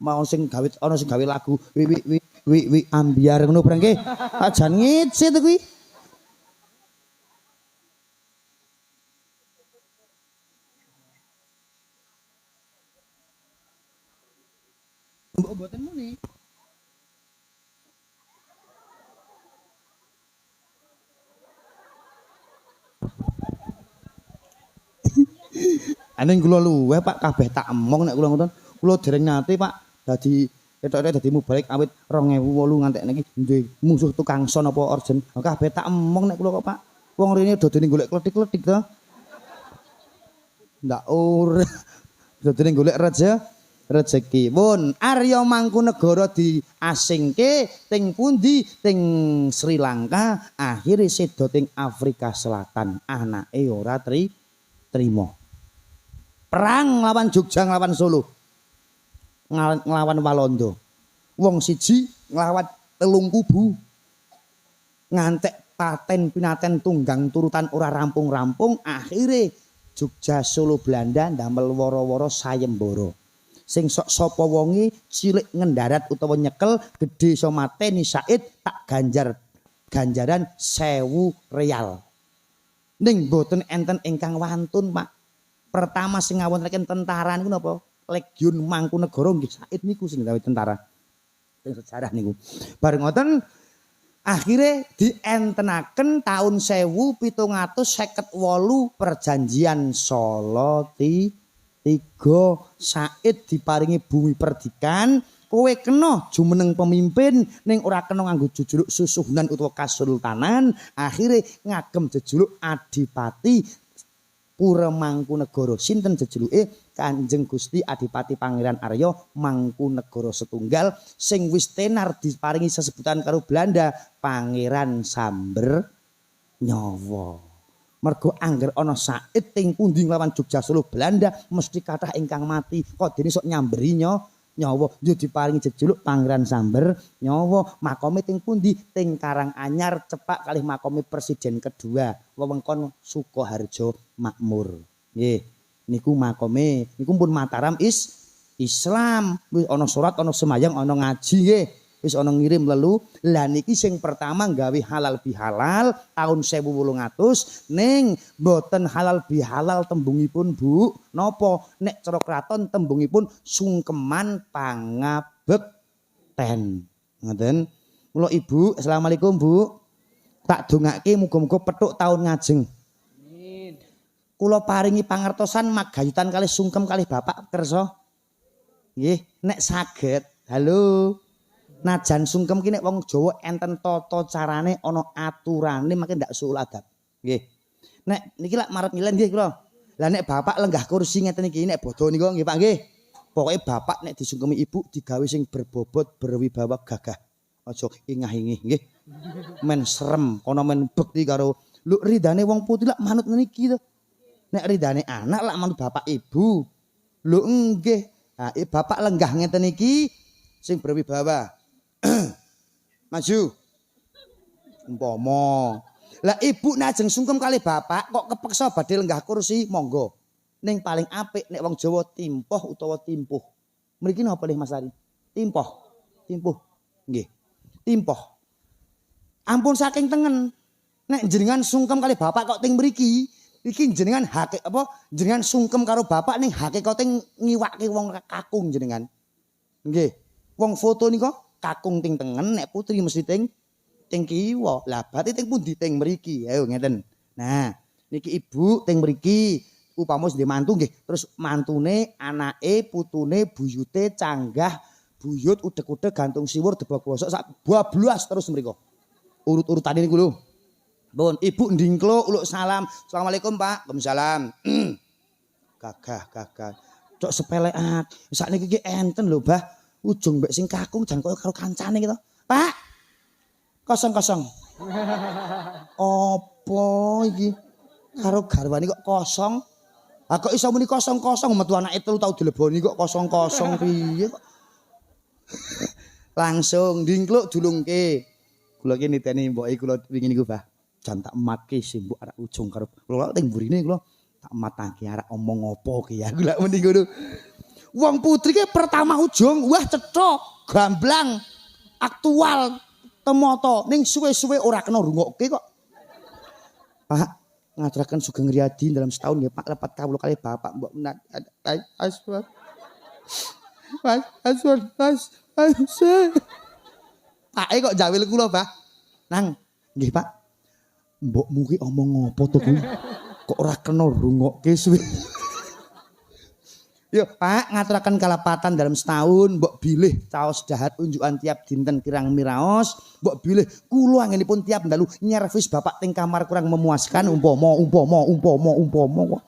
Mau sing gawe ana sing gawe lagu Wiwi ambiar ngono bareng ki. Ajan ngece to kuwi. Mbok mboten muni. Aning kula luweh Pak kabeh tak emong nek kula ngoten. Kula dereng nate Pak dadi ketok-ketok dadi mubalek awit 2008 ngantek niki duwe musuh tukang son apa orjen. Kabeh tak emong nek kula kok Pak. Wong rene dodone golek kletik-kletik to. Ndak ora. Dodone golek rezeki. Pun Arya Mangkunegara diasingke teng pundi? Teng Sri Lanka, akhire sedo teng Afrika Selatan. Anake ora trimo. Perang nglawan Jogja nglawan Solo. Nglawan Walanda. Wong siji nglawan 3 kubu. Ngantek paten pinaten tunggang turutan ora rampung-rampung, akhire Jogja Solo Belanda ndamel wara-wara sayembara. Sing sok sapa wonge cilik ngendarat utawa nyekel, gedhe iso mateni Said tak ganjaran 1000 real. Ning boten enten ingkang wantun, Pak. Pertama sing ngawontenaken tentara niku napa? Legiun Mangkunegara nggih Said niku sing gawe tentara. Teng sejarah niku. Bareng ngoten akhire dientenaken taun 1758 perjanjian Solo tiga Said diparingi bumi perdikan. Kowe kena jumeneng pemimpin ning ora kena nganggo jejuluk susuhunan utawa kasultanan. Akhire ngagem jejuluk Adipati Pura Mangkunegara. Sinten jejuluke? Kanjeng Gusti Adipati Pangeran Arya Mangkunegara setunggal sing wis tenar diparingi sesebutan karo Belanda Pangeran Samber Nyawa. Mergo angger ana Said ting pundi nglawan Jogja Solo Belanda mesti kathah ingkang mati. Kok dene sok nyamberi nyawa yo diparingi jejuluk Pangeran Samber Nyawa. Makome ting pundi? Ting Karanganyar cepak kalih makome presiden kedua wewengkon Sukoharjo Makmur. Nggih, niku makome niku pun Mataram Islam. Wis ana salat, ana semayang, ana ngaji nggih. Wis ana ngirim lelu. Lah niki sing pertama gawe halal bihalal tahun 1800 ning mboten halal bihalal tembungipun Bu. Napa? Nek cara kraton tembungipun sungkeman pangabekten. Ngoten. Mula Ibu, Assalamualaikum Bu. Tak dongake muga-muga petuk tahun ngajeng. Amin. Kula paringi pangertosan magayutan kalih sungkem kalih Bapak kersa. Nggih, nek saged. Halo. Najan sungkem ki nek wong Jawa enten tata carane ana aturane mangke ndak suul adab. Nggih. Nek niki lak marep ngilen nggih kula. Lah nek bapak lenggah kursi ngeten iki nek bodho niku nggih Pak nggih. Pokoke bapak nek disungkemi ibu digawe sing berbobot berwibawa gagah. Aja ingah-ingih nggih. Men serem kono men bekti karo lho ridane wong putih lak manut niki to. Nek ridane anak lak manut bapak ibu. Lho nggih. Nah, bapak lenggah ngeten iki sing berwibawa. Maju. Umpama. Lah ibu najeng sungkem kali bapak kok kepeksa badhe lenggah kursi, monggo. Ning paling apik nek wong Jawa timpoh utawa timpuh. Mriki napa nggih Mas Ari? Timpoh. Timpuh. Nggih. Timpoh. Ampun saking tengen. Nek jenengan sungkem kali bapak kok ting mriki, iki jenengan hake apa jenengan sungkem karo bapak ning hakikate ngiwake wong kakung jenengan. Nggih. Wong foto nika kakung ting tengen nek putri mesti ting kiwa. Lah berarti ting pundi ting mriki? Ayo ngeten. Nah, niki ibu ting mriki upama wis mantu nggih. Terus mantune, anake, putune, buyute, canggah, buyut udeg-udeg gantung siwur debak bosok sak bablas terus mriko. Urut-urutane niku lho. Pun ibu ndingkluk uluk salam. Assalamualaikum Pak. Waalaikumsalam. Gagah. Cok sepeleak. Sakniki iki enten lho, Mbah. Ujung mbek sing kakung jan koyo karo kancane gitu. Pak. Kosong. Apa iki? Karo garwane kok kosong? Ah kok iso muni kosong-kosong metu anake telu tau dileboni kok kosong-kosong piye kok. Langsung ndingkluk dulungke. Kula iki niteni mboke kula wingi niku, Bah. Jan tak matke simbok arek ujung karo kula teng mburine kula tak matake arek omong apa ki ya. Kula muni ngono. Wong putri ki pertama ujung wah cethok, gamblang, aktual, temoto ning suwe-suwe ora kena rungokke kok. Pak, ngaturaken Sugeng Riyadi dalam setahun ya Pak lepat kawula kali Bapak mbok aswad. Pak kok jawil kula, Pak. Nang, nggih Pak. Mbokmu ki omong apa to kuwi? Kok ora kena rungokke suwe. Yo Pak ngaturaken kalapatan dalam setahun mbok bilih caos dahat unjukan tiap dinten kirang miraos mbok bilih kula angenipun tiap dalu nyervis Bapak teng kamar kurang memuaskan umpama kok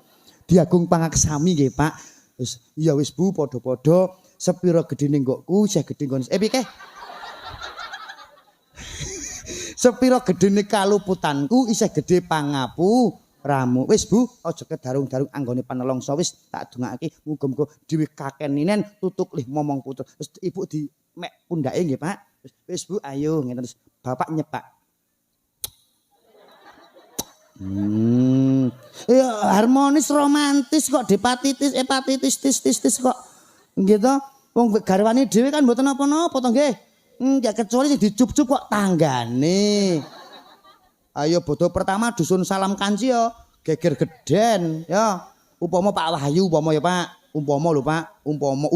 diagung pangaksami nggih Pak. Wis iya wis Bu padha-padha sepira gedene nggokku isih gedhe nggon piye sepira gedene kaluputanku isih gedhe pangapu ramu. Wis Bu, aja kedarung-darung anggone panelongso wis tak dongake muga-muga dhewe kakeninen tutuk lih momong putu. Wis Ibu di mek pundake nggih, Pak. Wis Bu, ayo ngeten terus Bapak nyepak. Ya harmonis romantis kok hepatitis tis kok. Nggih to? Wong garwane dhewe kan mboten napa-napa to nggih. Ya kecuali sing dicup-cup kok tanggane. Ayo bodo pertama dusun salam kanci ya geger geden ya umpama Pak Wahyu umpama ya Pak umpama lho Pak umpama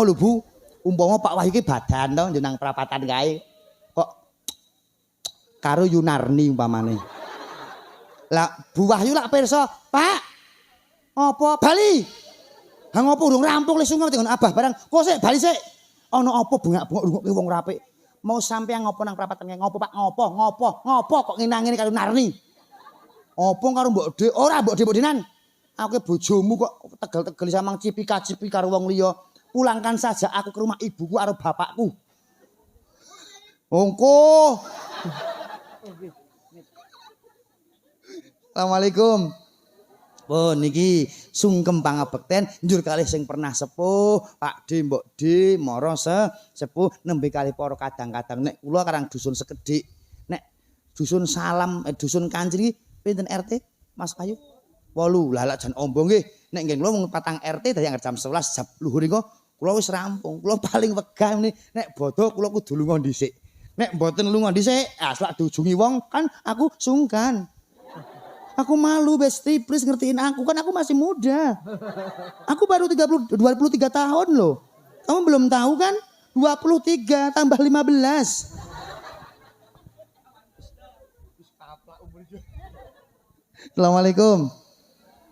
lho Bu umpama Pak Wahyu ki badan to njeneng prapatan kae kok karo Yunarni umpamane lah Bu Wahyu lak pirsa Pak apa bali ha ngopo urung rampung le sungkem dengan Abah barang kok sik bali sik ana apa bengak-bengok rungokke wong rapik mau sampeyan ngopo nang prapatan kae ngopo Pak ngopo kok nginang-ngene karo Narni opo karo Mbok De ora Mbok Denan aku bojomu kok tegel-tegel samang cipika-cipi karo wong liya pulangkan saja aku ke rumah ibuku karo bapakku ongko Assalamualaikum pun niki sungkem pangabekten njur kalih sing pernah sepuh Pak D Mbok D mara sepuh nembe kalih para kadang-kadang nek kula karang dusun sekedhik nek dusun salam dusun kancri pinten RT Mas Ayu 8 lah jan ombo nggih nek nggih kula mung 4 RT dadi jam 11 jam luhur niku kula wis rampung kula paling wegah nek bodho kula kudu lunga dhisik nek mboten lunga dhisik aslak diujungi wong kan aku sungkan. Aku malu Besti, please ngertiin aku kan aku masih muda. Aku baru 23 tahun loh. Kamu belum tahu kan? 23 tambah 15. Assalamualaikum.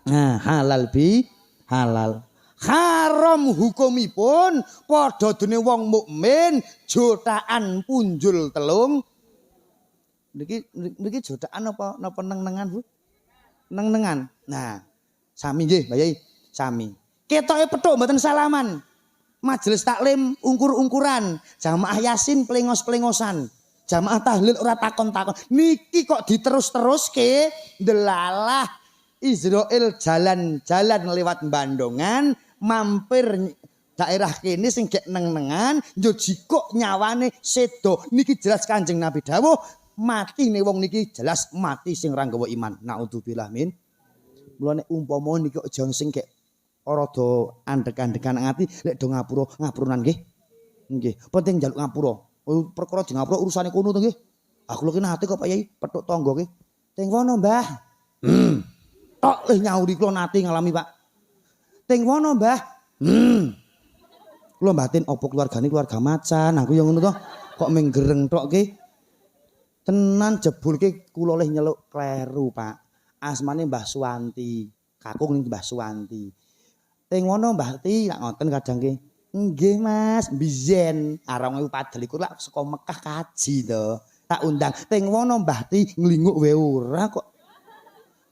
Nah, halal. haram hukumipun padha dene wong mukmin jotaan punjul telung. Niki jotaan apa neng-nengan Bu? Neng-nengan. Nah, sami nggih, Mbak Yai, sami. Ketoke petuk mboten salaman. Majelis taklim ungkur-ungkuran, jamaah yasin plengos-plengosan. Jamaah tahlil ora takon-takon. Niki kok diterus-teruske delalah Israel jalan-jalan lewat Bandongan mampir daerah kene sing gek neng-nengan yo jikuk nyawane sedo. Niki jelas Kanjeng Nabi dawuh mati ne wong niki jelas mati sing ora nggawa iman. Naudzubillah min. Mula nek umpama niki aja sing gek rada andek-andekan ngati lek do ngapurunan nggih. Nggih, penting njaluk ngapura. Perkara di ngapura urusane kono to nggih. Aku lho ki nate kok Pak Yai petuk tangga ki. Teng wono, Mbah. Tok nyauri kula nate ngalami, Pak. Teng wono, Mbah. Kula mbatin opo keluargane keluarga macan. Aku yang ngono to. Kok menggereng tok ki. Tenan jebul ki kula leh nyeluk kleru, Pak. Asmane Mbah Suwanti. Kakung ning Mbah Suwanti. Teng wono Mbah Ti lak ngoten kadang ki. Nggih Mas, biyen arang 2024 lak saka Mekah kaji to. Tak undang teng wono Mbah Ti nglinguk wae ora kok.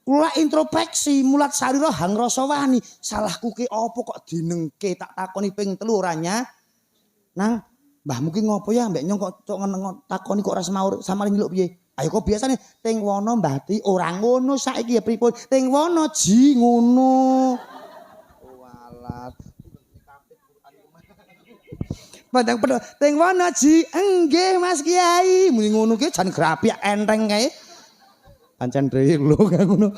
Kula introspeksi mulat sarira hang rasa wani. Salahku ki apa kok dinengke tak takoni ping 3 ora nya. Nang mbahmu ki ngopo ya mbek nyong kok takoni kok ora semaur samare nyeluk piye? Ayo kok biasane teng wono Mbah Ti ora ngono saiki ya pripun? Teng wono ji ngono. Walat. Padang pedho teng wono ji enggih Mas Kiai muni ngono ki jan grapiak enteng kae pancen dhewe lho ngono.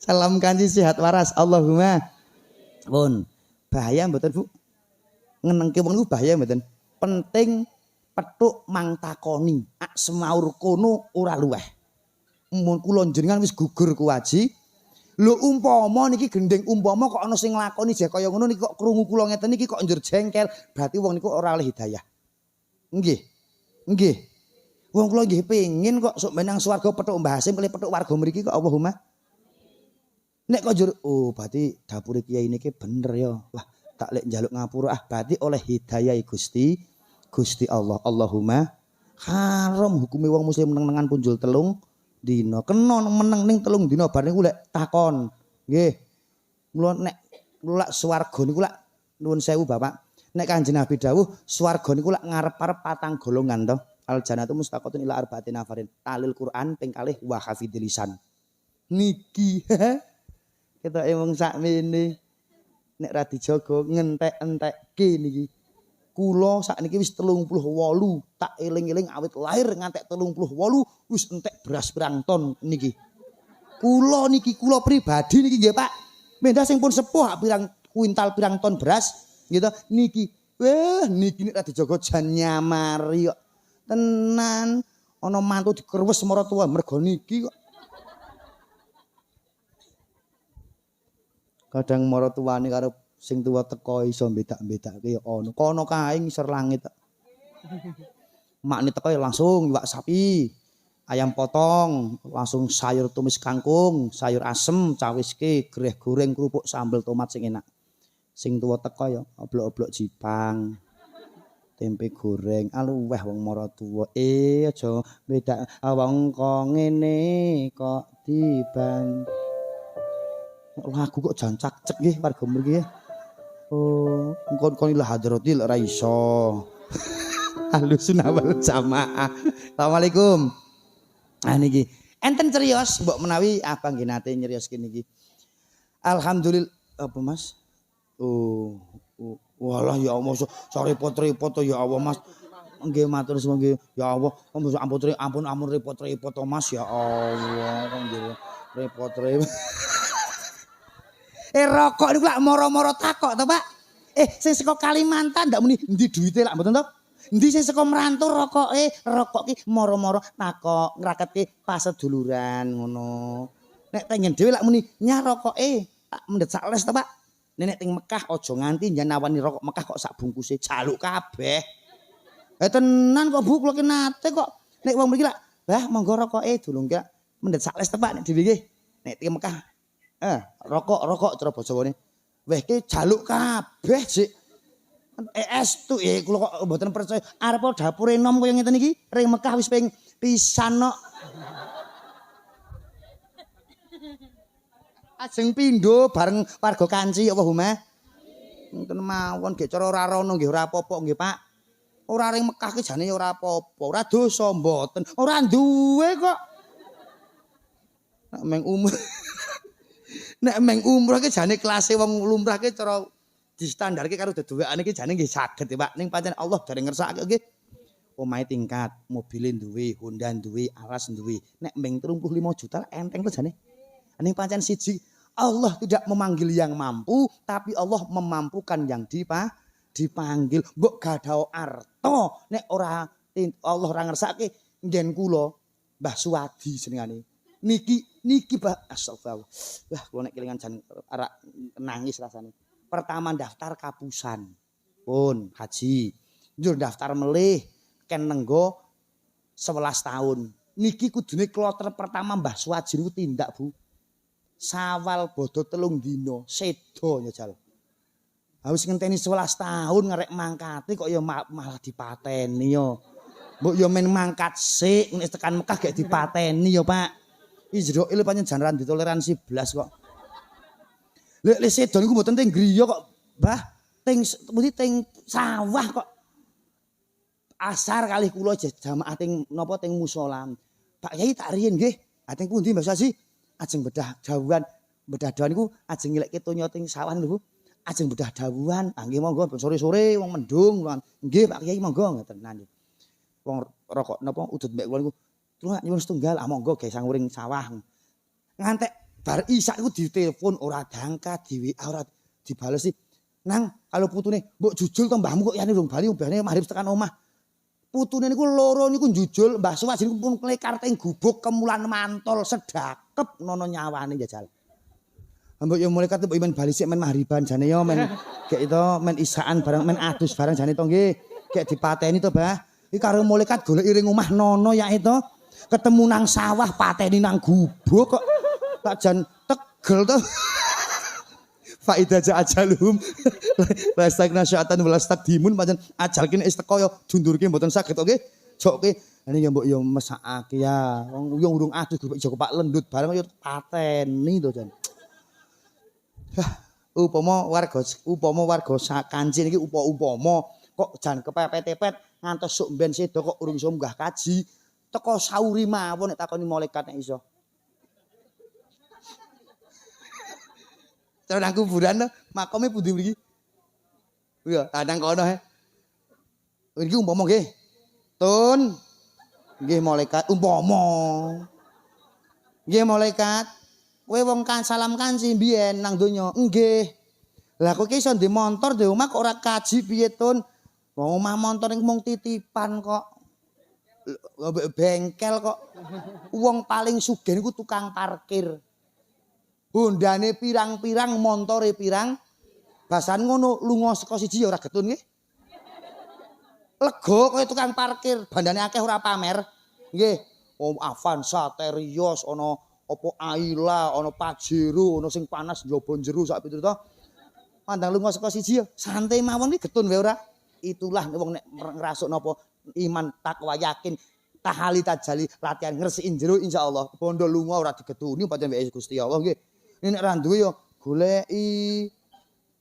Salam kanji sehat waras Allahumma. Pun bahaya mboten Bu? Ngenengke wong niku bahaya mboten? Penting petuk mang takoni ak semaur kono ora luweh. Mun kula jenengan wis gugur kuwaji. Lho umpama niki gendeng umpama kok ana sing nglakoni jek kaya ngono niki kok krungu kula ngeten niki kok njur jengkel, berarti wong niku ora oleh hidayah. Nggih. Nggih. Wong kula nggih pengin kok sok menang swarga petuk Mbah Hasim kali petuk warga mriki kok Allahumma. Nek kok njur oh berarti dapure kiai niki bener ya. Wah, tak lek njaluk ngapura berarti oleh hidayah Gusti Allah. Allahumma haram hukume wong muslim meneng-menengan punjul telung dina kena meneng ning 3 dina bar niku lek takon nggih mula nek lak swarga niku lak nuwun sewu Bapak nek Kanjeng Nabi dawuh swarga niku lak ngarep-arep 4 golongan to al jannatu mustaqatun ila arba'atin nafarin talil Quran ping kalih wa hafidil lisan niki ketoke wong sakmene nek ra dijaga ngentek-entekke niki kula sakniki wis 38 tak eling-eling awit lahir ngantek 38 wis entek beras pirang ton niki. Kula pribadi niki nggih Pak. Mendah sing pun sepuh pirang kuintal pirang ton beras gitu niki. Wah niki nek dijaga jan nyamari kok. Tenan ana mantu dikerwes maratuwa mergo niki kok. Kadang maratuwane karo sing tuwa teko iso bedak-bedake ya ono. Kono kae ngisor langit. Makne teko ya langsung iwak sapi, ayam potong, langsung sayur tumis kangkung, sayur asem, cawiske, greh goreng, kerupuk sambel tomat sing enak. Sing tuwa teko ya oblok-oblok jipang. Tempe goreng, aluweh wong mara tuwa. Aja bedak wong kok ngene kok diban. Lagu kok jan cak-cek nggih warga mriki. Oh, kon ilah hadratil ora iso. Ahlussunnah wal jamaah. Assalamualaikum. Ah niki enten cerios mbok menawi abang nggih nate nyerios kene iki. Alhamdulillah apa Mas? Oh, walah ya Allah repot-repot ya Allah Mas. Nggih matur suwun nggih. Ya Allah, ampun repot-repot Mas ya Allah. Nggih repot-repot. Rokok niku lak moro-moro takok to, Pak. Sing saka Kalimantan ndak muni endi duwite lak mboten to? Endi sing saka merantau rokok ki moro-moro takok ngraketke paseduluran ngono. Nek tengen dhewe lak muni nyah rokoke tak mendet sak les to, Pak. Nek teng Mekah aja nganti njan nawani rokok Mekah kok sak bungkuse jaluk kabeh. Tenan kok Bu kula ki nate kok nek wong mriki lak, "Bah, monggo rokoke dulungke mendet sak les to, Pak nek dhewe nggih." Nek teng Mekah rokok cara basa Jawane. Weh ki jaluk kabeh sik. Estu kula kok mboten percaya. Arep dapure enom kaya ngeten iki, ring Mekah wis ping pisan kok. Ajeng pindho bareng warga kanci Allahumma. Ngoten mawon nggih cara ora rono nggih ora apa-apa nggih Pak. Ora ring Mekah ki jane ora apa-apa, ora dosa mboten, ora duwe kok. Nek meng umur Nek meng umroh ki jane kelase wong lumrah ki cara distandarke karo deduwekane ki jane nggih saged ya Pak. Ning pancen Allah dari ngersakake nggih. Omahe tingkat, mobile duwe, Honda duwe, aras duwe. Nek meng 35 juta enteng to jane. Ning pancen siji Allah tidak memanggil yang mampu, tapi Allah memampukan yang dipanggil. Mbok gadhao arta nek ora Allah ora ngersake nggen kula Mbah Suwadi jenengane. Niki Pak astagfirullah. Wah kula nek kelingan jan arak nangis rasane. Pertama daftar kapusan. Pun haji. Njur daftar melih ken nenggo 11 tahun. Niki kudune kloter pertama Mbah Suwadi niku tindak Bu. Sawal bodo 3 dina sedo nyajal. Harus ngenteni 11 tahun ngerek mangkate kok ya malah dipateni ya. Mbok ya men mangkat sik nek tekan Mekah gek dipateni ya Pak. Israil pancen jan ditoleransi blas kok. Lek sedo niku mboten teng griya kok, Mbah. Teng sawah kok. Asar kalih kula jamaah teng napa teng musala. Pak Yai tak riyen nggih. Ateng pundi Mbah Sasi? Ajeng bedah dawuhan niku ajeng ngilekke tonya teng sawah lho Bu. Ajeng bedah dawuhan, nggih monggo sore-sore wong mendung. Nggih Pak Kyai monggo tenan. Wong rokok napa udut mbek kula niku. Terus nyuwun setunggal, monggo gawe sanguring sawah. Ngantek bar isak iku ditelepon ora diangkat, di WA ora dibalesi. Nang kalau putune, mbok jujul to mbahmu kok yane urung bali mbahne magrib tekan omah. Putune niku loro niku njujul, Mbah Suwadi niku pun klekar teng gubuk kemulan mantol sedakep nono nyawane jajal. Mbok yo mulai kate mbok men bali sik men mahriban jane yo men gek itu men isaan bareng men adus bareng jane to nggih. Gek dipateni to, Mbah. Iki karo malaikat golek ring omah nono ya itu. Ketemu nang sawah pateni nang gubuk kok. Tak jan tegel to. Faida ajalhum lastakna syaitan walastakdimun pancen ajal kene wis teko yo jundurke mboten saged nggih jokke ini ya mbok yo mesakake ya wong urung adus grup Joko Pak Lendut bareng yo pateni to jan upama warga sakanci niki upama kok jan kepepet-pepet ngantos sok mben sedo kok urung iso munggah kaji teko sauri mawon nek takoni malaikat nek iso. Cara nang kuburan makome pundi mriki? Iya, nang kono he. Iki umpama nggih. Tun. Nggih malaikat umpama. Nggih malaikat. Kowe wong kan salam kanci mbiyen nang donya. Nggih. Lah kok iso ndek montor ndek omah kok ora kaji piye Tun? Wong omah montor iku mung titipan kok. Bengkel kok. Wong paling sugih niku tukang parkir. Hondane pirang-pirang, montore pirang. Basan ngono lunga saka siji ya ora getun nggih. Lega kaya tukang parkir, bandane akeh ora pamer. Nggih, Avanza, Terios, ana apa Ayla, ana Pajero, ana sing panas njaba njero sak pitu to. Pandang lunga saka siji ya santai mawon iki getun wae ora. Itulah wong nek ngrasuk napa iman takwa yakin tahali tajali latihan ngresiki njero insyaallah bondo lunga ora digetuni pancen wae Gusti Allah nggih. Nek ra duwe yo goleki.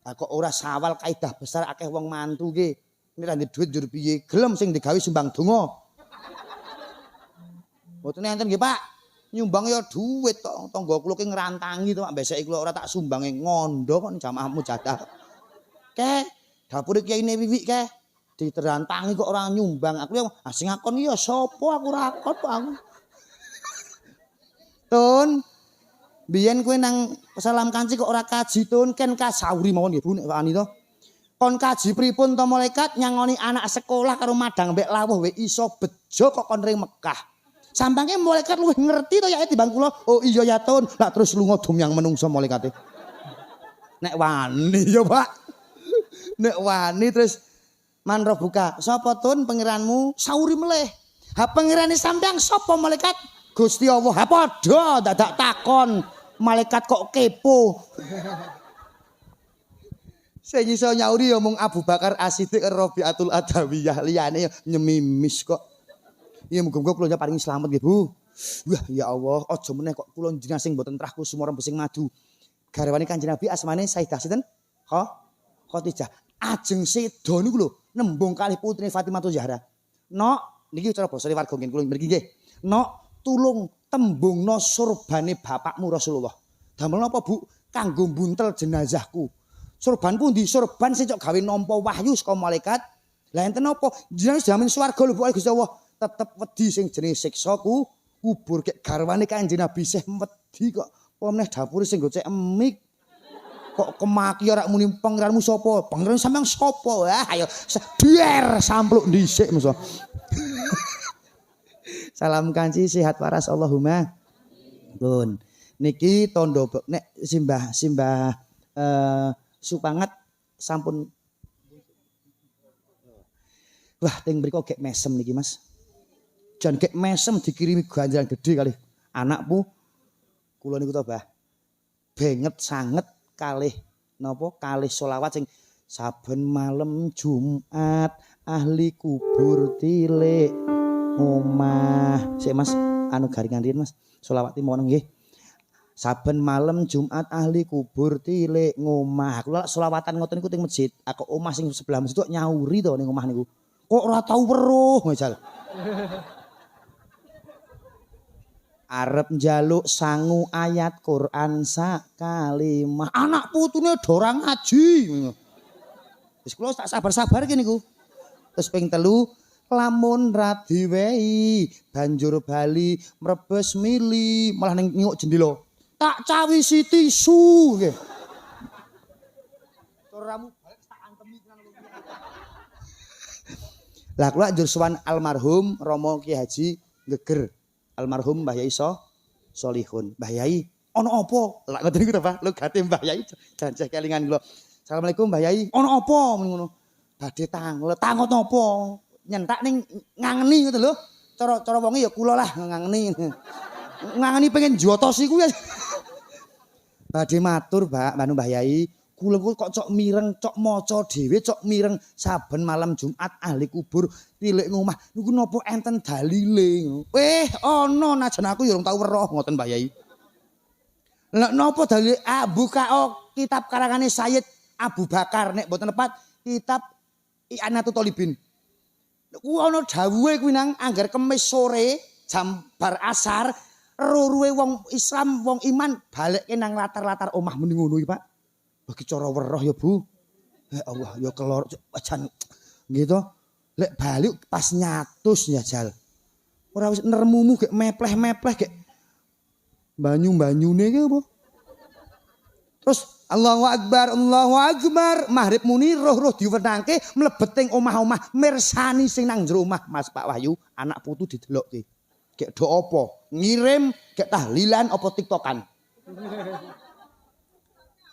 Kok ora sawal kaidah besar akeh wong mantu nggih. Nek ra dhuwit njur piye? Gelem sing digawe sumbang donga. Mboten enten nggih, Pak. Nyumbang yo dhuwit to. Tangga kula ki ngrantangi to, mbeseki kula ora tak sumbange ngondo kok jamaah mujadah. Keh, dapure Kiyaine Wiwik keh. Diterantangi kok ora nyumbang. Aku yo sing ngakon yo sapa aku ra akon kok aku. Tun biyen kowe nang salam kanci kok ora kaji Tun ken kasauri mawon nggih Bu nek wani to. Kon kaji pripun to malaikat nyangoni anak sekolah karo madang mbek lawuh we iso bejo kok kon ring Mekah. Sampange malaikat luwih ngerti to ya timbang kula. Oh iya ya Tun. Lah terus lunga dumyang menungso malaikate. Nek wani ya Pak. Nek wani terus man buka. Sapa Tun pangeranmu? Sauri meleh. Ha pangerane sampean sapa malaikat? Gusti Allah. Ha padha dadak takon. Malaikat kok kepo. Sing iso nyauri ya mung Abu Bakar As-Siddiq Rabi'atul Adawiyah, liyane ya nyemimis kok. Ya muga-muga kula paring slamet nggih, Bu. Wah, ya Allah, aja meneh kok kula jenengan sing mboten trah kusuma rembesing madu. Garwane Kanjeng Nabi asmane Sayyidah sinten? Khadijah. Ajeng sedo niku lho, nembung kalih putrine Fatimah Zahra. Nok, niki cara basa warga nggih kula mriki nggih. Nok, tulung tembungno surbane bapakmu Rasulullah. Damel napa, Bu? Kanggo buntel jenazahku. Surban pundi? Surban sing cok gawe nampa wahyu saka malaikat. Lah enten napa? Jenengan jamin swarga lho pokoke Gusti Allah. Tetep wedi sing jenenge siksa kubur kek garwane Kanjeng Nabi sih wedi kok. Apa meneh dapure sing gocek emik. Kok kemaki ora muni pangeranmu sapa? Pangeran sampean sapa? Ah ayo biar sampluk dhisik musa. Salam kanci sehat waras Allahumma. Pun. Niki tondo nek simbah Supangat sampun. Wah, ting mriko gek mesem niki, Mas. Jan gek mesem dikirimi ganjaran gede kali anakku. Kula niku to, Bah. Benget sanget kalih napa? Kalih selawat sing saben malam Jumat ahli kubur tilik omah. Sik Mas, anu garingan riyen Mas. Selawat mawon nggih. Saben malam Jumat ahli kubur tilik ngomah. Kula selawatan ngoten niku teng masjid. Aku omah sing sebelah masjid kok nyauri to ning omah niku. Kok ora tau weruh ngejal. Arep njaluk sangu ayat Quran sak kalimah. Anak putune dorang ngaji. Wis kula tak sabar-sabar ki niku. Terus ping 3 lamun ra diwehi banjur bali mrebes mili malah ning nguk jendela. Tak cawisi tisu nggih. Coramu balik tak antemi tenan. Lah kula njur sowan almarhum Rama Ki Haji Geger. Almarhum Mbah Yai Solihun. Mbah Yai, ana apa? Lah ngoten niku to, Pak. Logate Mbah Yai janjah kelingan kula. Assalamualaikum Mbah Yai. Ana apa ngono? Badhe tangle. Tangot napa? Nyentak ning ngangeni ngoten lho. Cara wonge ya kula lah ngangeni. Ngangeni pengen jotosi kuwi. Badhe matur, Mbah Yai, kula kok cok mireng, cok maca dhewe, cok mireng saben malam Jumat ahli kubur tilik ngomah. Niku napa enten dalile? Ana najan aku ya ora tau weruh ngoten Mbah Yai. Lah napa dalile? Buka kitab karangane Sayyid Abu Bakar nek mboten tepat kitab I'anatul Thalibin. Ku ana dawuhe kuwi nang anggar kemis sore jam bar asar ruruhe wong Islam, wong iman balekke nang latar-latar omah muni ngono iki, Pak. Bagi cara weruh ya, Bu. Ya Allah, ya kelor jan nggih to. Lek balik pas nyatus ya Jal. Ora wis nermumu gek mepleh-mepleh gek banyu-banyune ki apa? Terus Allahu Akbar, Allahu Akbar. Maghrib muni roh-roh diwenangke mlebet ing omah-omah mirsani sing nang jero omah. Mas Pak Wahyu, anak putu didelokke. Gek do apa? Ngirim gek tahlilan apa tiktokan?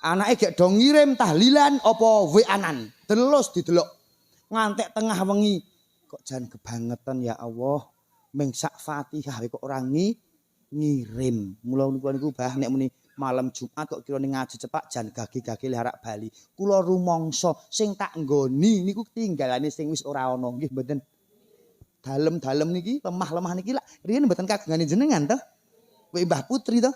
Anake gek do ngirim tahlilan apa WA-an? Delus didelok. Ngantek tengah wengi. Kok jan kebangetan ya Allah. Ming sak Fatihah kok ora ngirim. Mula niku Bah nek muni malam Jumat kok kira ning ngaji cepak jan gage-gage harak bali. Kula rumangsa sing tak nggoni niku tinggalane sing wis ora ana nggih mboten. Dalem-dalem niki, lemah-lemah niki lak riyen mboten kagungane jenengan to. Kowe Mbah Putri to.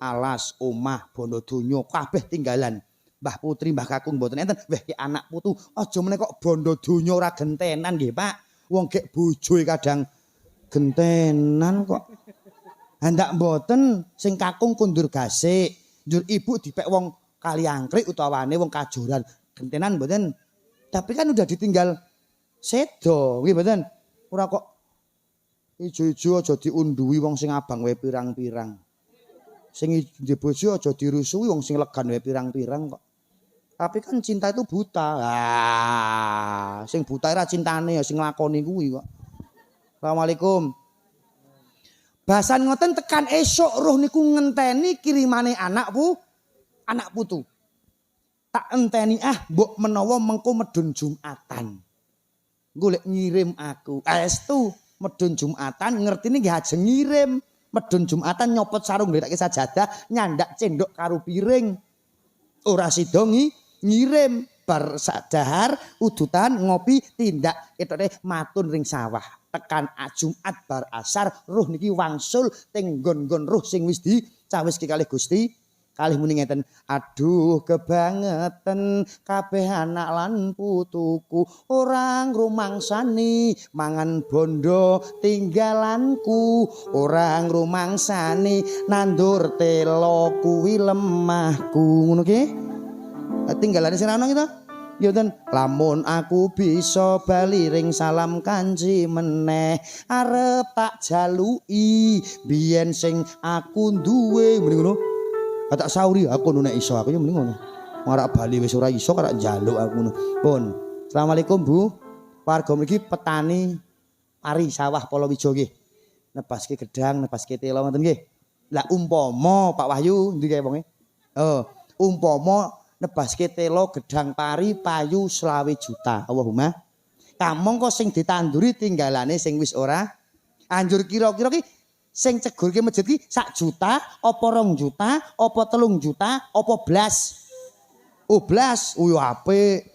Alas, omah, bondo donya kabeh tinggalan. Mbah Putri, Mbah Kakung mboten enten. Weh ki anak putu, aja meneh kok bondo donya ora gentenan nggih, Pak. Wong gek bojoe kadang gentenan kok. Hendak mboten sing kakung kundur gasik, njur ibu dipek wong Kaliangkrik utawane wong Kajoran. Gentenan mboten. Tapi kan udah ditinggal sedo, nggih mboten. Ora kok ijo-ijo aja diunduhi wong sing abang wae pirang-pirang. Sing duwe bojo aja dirusui wong sing legan wae pirang-pirang kok. Tapi kan cinta itu buta. Sing buta ora cintane ya sing nglakoni kuwi kok. Assalamualaikum. Bahasan ngoten tekan esuk roh niku ngenteni kirimane anak putu. Tak enteni mbok menawa mengko medun Jumatan. Golek ngirim aku. Estu medun Jumatan ngertine nggih ajeng ngirim. Medun Jumatan nyopot sarung ndekake sajadah, nyandak cendok karo piring. Ora sida ngirim. bar sadahar udutan ngopi tindak ketone matun ring sawah tekan Jumat bar asar ruh niki wangsul teng nggon-nggon ruh sing wis dicawiske kalih Gusti kalih muni ngeten aduh kebangetan kabeh anak lan putuku orang rumangsani mangan bondo tinggalanku orang rumangsani nandur telo kuwi lemahku ngono ki tinggalane sing ana gitu ya ten lamun aku bisa bali ring salam kanji meneh arep tak jaluki biyen sing aku duwe mrene ngono tak sauri aku nek iso aku yo mending ngono. Marak bali wis ora iso kok njaluk aku ngono. Pun. Asalamualaikum Bu. Warga mriki petani pari sawah Palawija nggih. Nebaske gedang, nebaske telo ngoten nggih. Lah umpama Pak Wahyu ndi kae wonge? Oh, umpama nebaske telo gedang pari payu 20 juta. Allahumma. Kamong kok sing ditanduri tinggalane sing wis ora anjur kira-kira ki sing cegurke masjid ki 1 juta, apa 2 juta, apa 3 juta, apa blas? Oh blas, yo apik.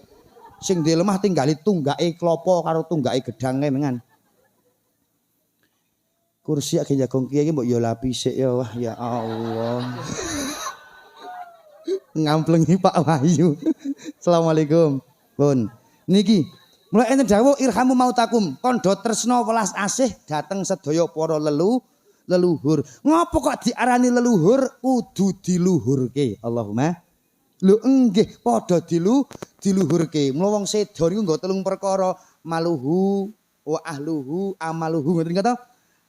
Sing dhe lemah tinggali tunggake klopo karo tunggake gedhange mengan. Kursi ak jagong kiye iki mbok yo lapi sik ya wah ya Allah. Ngamplengi Pak Wahyu. Assalamualaikum. Pun. Niki mulai enten dawuh irhamu mautakum kandha tresna welas asih dateng sedaya para leluhur. Ngopo kok diarani leluhur? Kudu diluhurke. Allahumma. Lho nggih padha diluhurke. Mula wong sedo niku nggo 3 perkara, maluhu wa ahluhu amaluhu. Ngoten kata?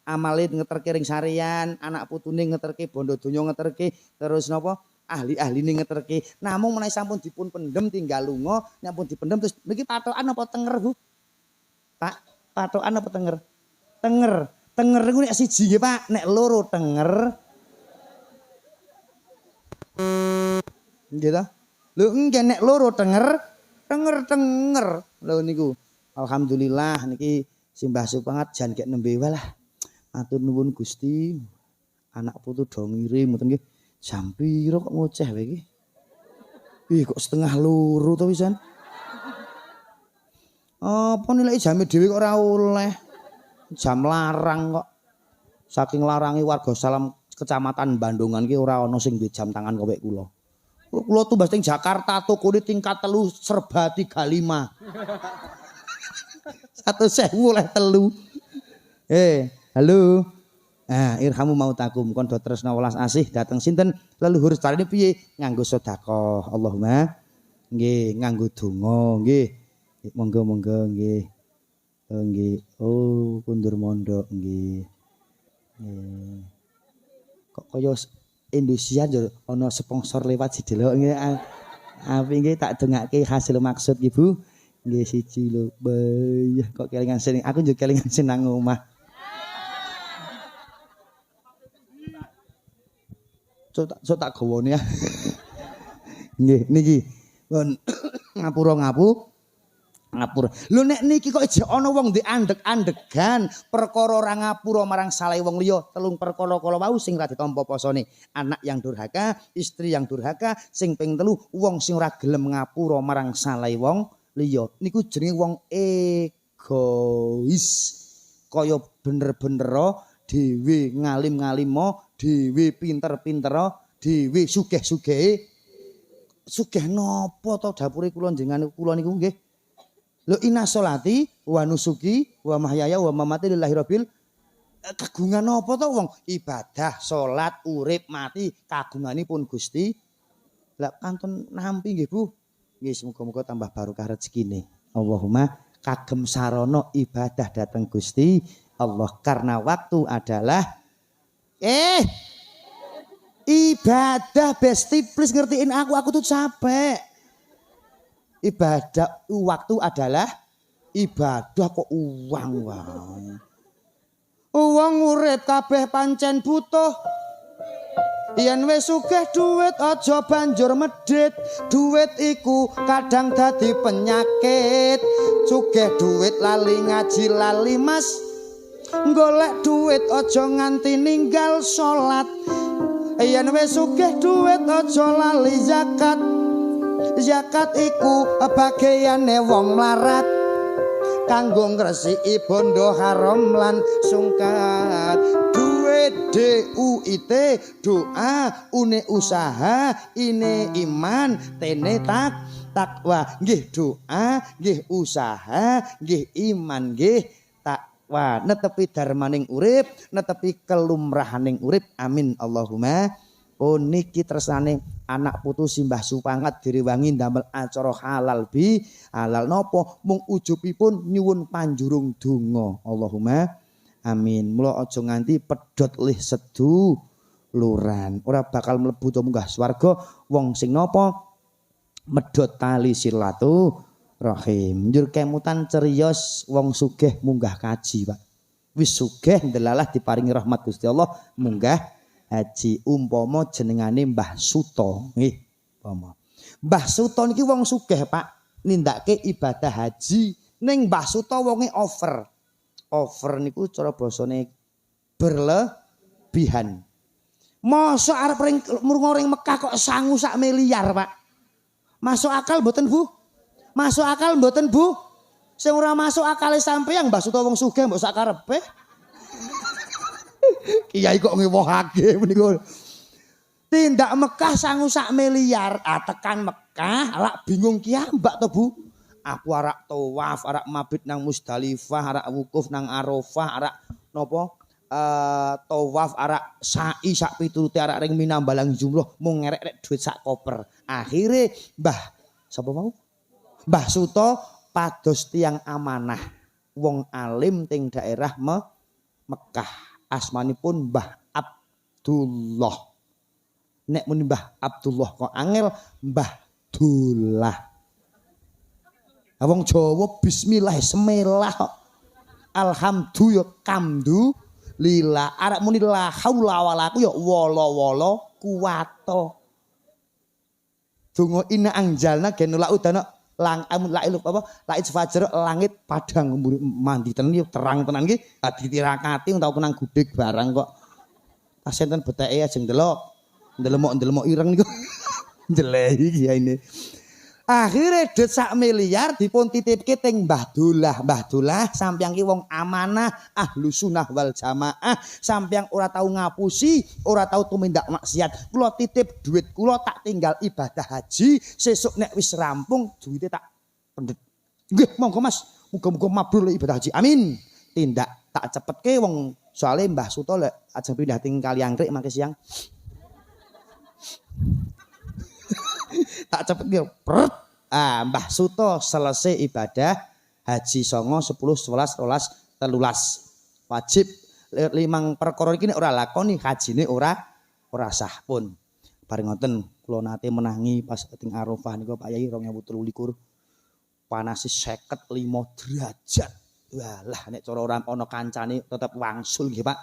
Amale ngeterke ring sarian, anak putune ngeterke bondo donya ngeterke, terus napa? Ahli-ahline ngeterke. Namung menawi sampun dipun pendhem tinggal lunga, nek pun dipendhem terus niki patokan apa tenger, Bu? Pak, patokan apa tenger? Tenger. Tenger niku nek siji nggih Pak, nek loro tenger. Nggih ta? Lho nggih nek loro tenger. Lho niku. Alhamdulillah niki simbah supangat jan kek nembe walah. Matur nuwun Gusti. Anak putu do ngirim ngoten nggih. Jam pira kok ngoceh wae iki? Ih kok setengah loro to pisan? Apa nilai jame dhewe kok ora oleh? Jam larang kok. Saking larangi warga Salam Kecamatan Bandungan ki ora ana sing duwe jam tangan kowek kula. Kula tumbas teng Jakarta tokone tingkat 3 serba 35. 100.000 oleh 3. Halo. Irhamu mautakum kandha tresna welas asih dateng sinten leluhur carane piye nganggo sedekah. Allahumma nggih nganggo donga nggih. Monggo-monggo nggih. Nggih. Oh, kundur mondok nggih. Kok kaya Indosiar yo ana sponsor lewat sidelok nggih. Api nggih tak dongake hasil maksud Ibu. Nggih siji lho. Bayah kok kelingan sing aku yo kelingan sing nang omah. Sok tak gawone ya. Nggih niki. Ngapura. Lho nek niki kok ijek ana wong ndek andeg-andegan perkara ora ngapura marang saleh wong liya, 3 perkara kala wau sing ora ditampa posone. Anak yang durhaka, istri yang durhaka, sing ping 3 wong sing ora gelem ngapura marang saleh wong liya. Niku jenenge wong egois. Kaya bener-bener dhewe ngalim-ngalimo, dhewe pinter-pintera, dhewe sugih-sugihe. Sugih napa to dapure kula njenengan kula niku nggih? Lho inna sholati wa nusuki wa mahyaya wa mamati lillahi rabbil kagungan apa to wong ibadah salat urip mati kagunganipun Gusti. Lah kantun nampi nggih Bu. Nggih muga-muga tambah barokah rezekine. Allahumma kagem sarana ibadah dateng Gusti Allah karena waktu adalah ibadah besti please ngertiin aku tuh capek. Ibadah waktu adalah ibadah kok uang wae. Uang urip kabeh pancen butuh. Yen wis sugih dhuwit aja banjur medhit. Dhuwit iku kadang dadi penyakit. Sugih dhuwit lali ngaji lali mas. Golek dhuwit aja nganti ninggal salat. Yen wis sugih dhuwit aja lali zakat. zakat iku bageyane wong mlarat kanggo ngresiki bondo haram lan sungkat duit DUIT doa une usaha ine iman tene takwa nggih doa nggih usaha nggih iman nggih takwa netepi darmaning urip netepi kelumrahaning urip amin Allahumma. Oh niki tresnane anak putu Simbah Supangat direwangi ndamel acara halal bi halal napa mung ujubipun nyuwun panjurung donga Allahumma amin. Mula aja nganti pedhot lih seduluran ora bakal mlebu to munggah swarga wong sing napa medhot tali silaturahim. Njur kemutan cerios wong sugih munggah kaji Pak wis sugih ndelalah diparingi rahmat Gusti Allah munggah haji umpama jenengane Mbah Suto nggih umpama Mbah Suto niki wong sugih Pak nindakake ibadah haji ning Mbah Suto wonge over niku cara basane berlebihan mosok arep ring murung Mekah kok sangu sak miliar Pak masuk akal mboten Bu masuk akal mboten Bu sing ora masuk akale sampeyan Mbah Suto wong sugih mbok sak karepe Kiai kok ngewohake meniku. Tindak Mekah sangu sak miliar, tekan Mekah lak bingung kiambak to Bu. Aku arak tawaf, arak mabit nang Musdalifah, arak wukuf nang Arafah, arak napa tawaf, arak sa'i sak piturute arak ring Mina balang jumroh mung ngerek duit sak koper. Akhire Mbah sapa mau? Mbah Suto pados tiang amanah wong alim ting daerah Mekah. Asmanipun Mbah Abdullah. Nek muni Mbah Abdullah kok angel Mbah Dullah. Wong Jawa bismillah semelah kok. Alhamdulillah kamdu lillah. Arek muni la haula wala quwata ya wala kuwato. Donga ina anjalna genula udana lang amun la ilu apa la fajar langit padang mandi tenan terang tenan nggih ditirakati utawa kenang gudeg barang kok pasenten beteke ajeng ndelok ireng niku njelehi kiyaine akhire det sak miliar dipun titipke teng Mbah Dullah sampeyan ki wong amanah ahlu sunnah wal jamaah sampeyan ora tau ngapusi ora tau tumindak maksiat kula titip duit kula tak tinggal ibadah haji sesuk nek wis rampung duwite tak pendet nggih monggo Mas muga-muga mabrur ibadah haji amin tindak tak cepetke wong soalé Mbah Suto lek ajeng pindah ting Kaliangkrik mangke siang tak cepet yo. Mbah Suto selesai ibadah haji songo 10 11 12 13 wajib limang perkara iki nek ora lakoni hajine ora sah pun. Bareng ngoten kula nate menangi pas ing Arafah niku Pak Yai 2023 panase 55 derajat. Walah nek cara ora ana kancane tetep wangsul nggih Pak.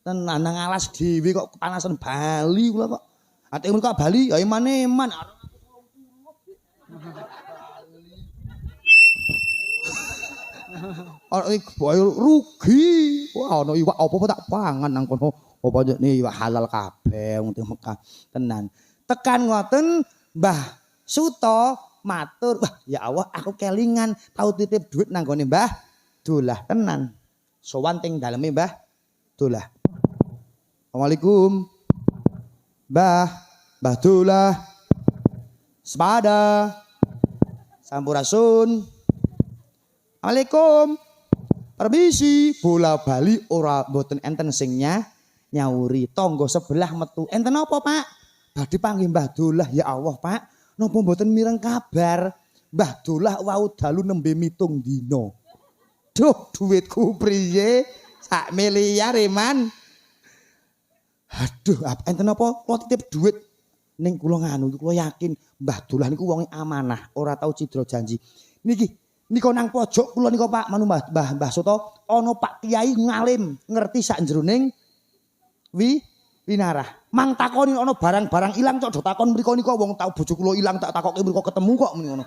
Tenan nang alas dhewe kok kepanasan Bali kula kok. Ate mun kok Bali ya iman-iman. Rugi. Wah ana iwak apa tak pangan nang kono. Apa nek iwak halal kabeh wong teng Mekah. Tenan. Tekan ngoten Mbah Suto matur, "Wah, ya Allah aku kelingan tau titip duit nang gone Mbah Dullah." Tenan. Sowan teng daleme Mbah Dullah. Assalamualaikum. Mbah Dullah. Sepada. Sampurasun. Assalamualaikum. Permisi, bola bali ora mboten enten sing nyauri. Tangga sebelah metu. Enten apa, Pak? Badhe panggih Mbah Dullah. Ya Allah, Pak. Napa mboten mireng kabar? Mbah Dullah wau dalu nembe mitung dina. Duh, duitku priye? Sak miliar, Man. Aduh, enten apa? Kula titip duit ning kula nganu, kula yakin Mbah Dullah niku wong amanah, ora tau cidra janji. Niki nang pojok kula nika Pak, manu Mbah Suto, ana Pak Kiai ngalim, ngerti sak jroning winarah. Mang takoni ana barang-barang ilang cok do takon mriko nika wong tau bojo kula ilang tak takoke mriko ketemu kok muni ngono.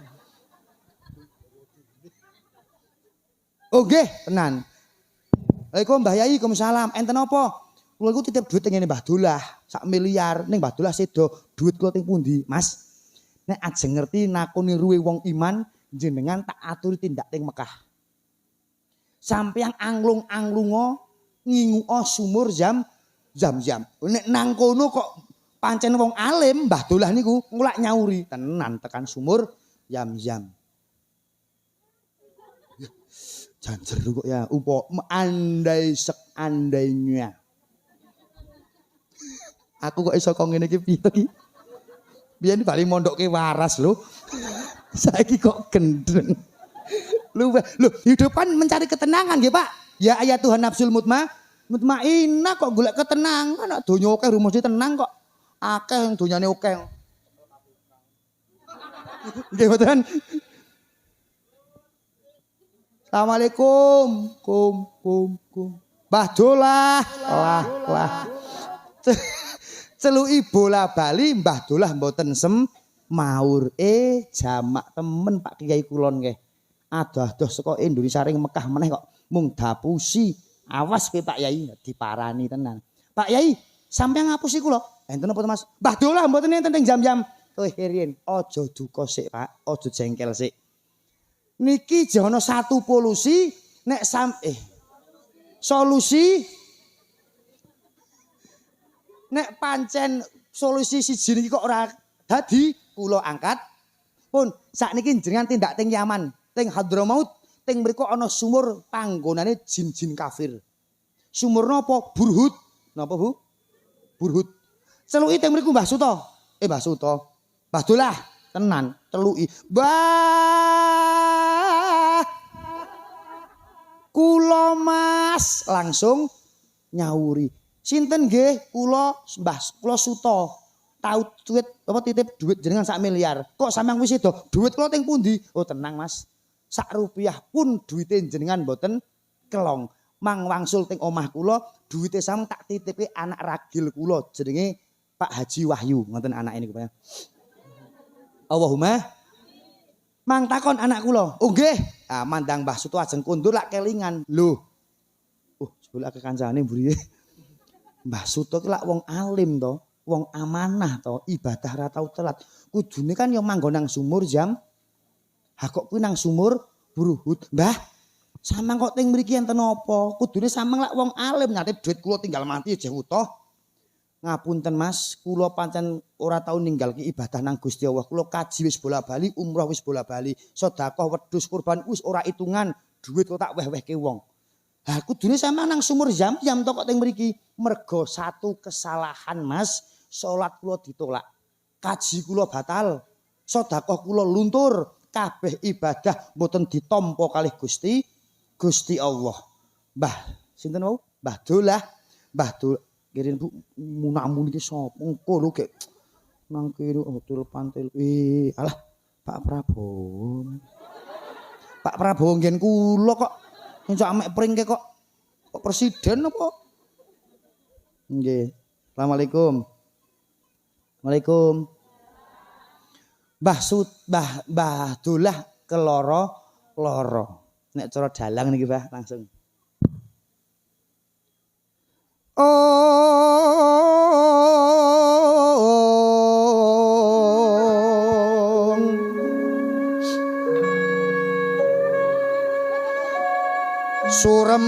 Oh nggih, tenan. Waalaikumsalam Mbah Yai, Waalaikumsalam. Enten apa? Kula iku titip duit ngene Mbah Dullah, sak miliar. Ning Mbah Dullah sedo, duit kula teng pundi, Mas? Nek ajeng ngerti nakoni ruwe wong iman jenengan tak aturi tindak teng Mekah. Sampeyan anglung-anglunga nginguo sumur Zam-Zam. Nek nang kono kok pancen wong alim Mbah Dolah niku ngulak nyauri tenan tekan sumur Zam-Zam. Janjer kok ya andai seandainya. Aku kok iso kok ngene iki piye iki? Biyen bali mondokke waras lho. Saiki kok gendeng. Lho hidupan mencari ketenangan nggih Pak. Ya ayat Tuhan nafsul mutmainnah kok golek ketenangan. Nek donya akeh rumus tenang kok. Akeh donyane akeh. Nggih mboten. Assalamualaikum. Kum. Mbah Dolah. Wah. Celuki bola bali Mbah Dolah mboten maur jamak temen Pak Kiai kulon nggih. Adoh-adoh saka Indonesia ring Mekah meneh kok mung dapusi. Awas kowe Pak Yai diparani tenan. Pak Yai, sampeyan ngapusi kula. Enten apa Mas? Mbah Dolah mboten enten teng jam-jam. Riyen aja duka sik Pak, aja jengkel sik. Niki jono satu polusi nek solusi nek pancen solusi siji niki kok ora dadi kula angkat pun sakniki jenengan tindak teng Yaman teng Hadramaut teng mriku ana sumur panggonane jin-jin kafir. Sumur napa? Burhut. Napa Bu? Burhut. Celuki teng mriku Mbah Suto. Mbah Dolah tenan celuki. Mbah kula Mas langsung nyauri. Sinten nggih? Kula Mbah Suto. Tahu duit apa titip duit jenengan 1 miliar. Kok sampeyan wis sedo? Duit kula teng pundi? Oh tenang Mas. Sak rupiah pun duite jenengan mboten kelong. Mang wangsul teng omah kula, duite sampeyan tak titipi anak ragil kula jenenge Pak Haji Wahyu. Ngoten anake niku Pak. Allahumma mang takon anak kula. Oh nggih. Ah mandang Mbah Suto ajeng kondur lak kelingan. Lho. Jebul akeh kancane mburiye. Mbah Suto ki lak wong alim to, wong amanah to, ibadah ra tau telat. Kudune kan yo manggon nang sumur jam. Ha kok kuwi nang sumur Burhut. Mbah, sampean kok teng mriki enten apa? Kudune sampean lak wong alim, nyate duit kula tinggal mati jeh utuh. Ngapunten Mas, kula pancen ora tau ninggalke ibadah nang Gusti Allah. Kula kaji wis bola-bali, umrah wis bola-bali, sedekah wedhus kurban wis ora itungan, duit kok tak weh-wehke wong. Ha kudune sampean nang sumur Zam-Zam to kok teng mriki. Mergo satu kesalahan Mas, salat kula ditolak. Kaji kula batal, sedekah kula luntur, kabeh ibadah mboten ditampa kalih Gusti Allah. Mbah sinten wau? Mbah Dolah. Kirin Bu munamun iki sapa engko lho gek nang kene hotel pantel. Alah Pak Prabowo. Pak Prabowo nggen kula kok njak amek pringke kok presiden apa? Nggih. Assalamualaikum. Waalaikumsalam. Mbah Dolah keloro. Nek cara dalang niki Mbah langsung.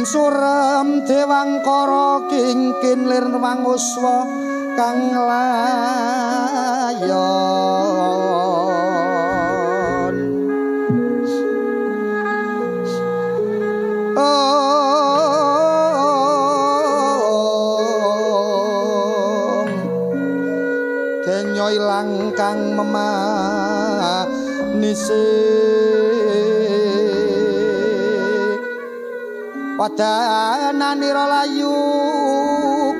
Surem dewangkara kingkin lir wanguswa kang layon denyo ilang kang memanisi wadananira layu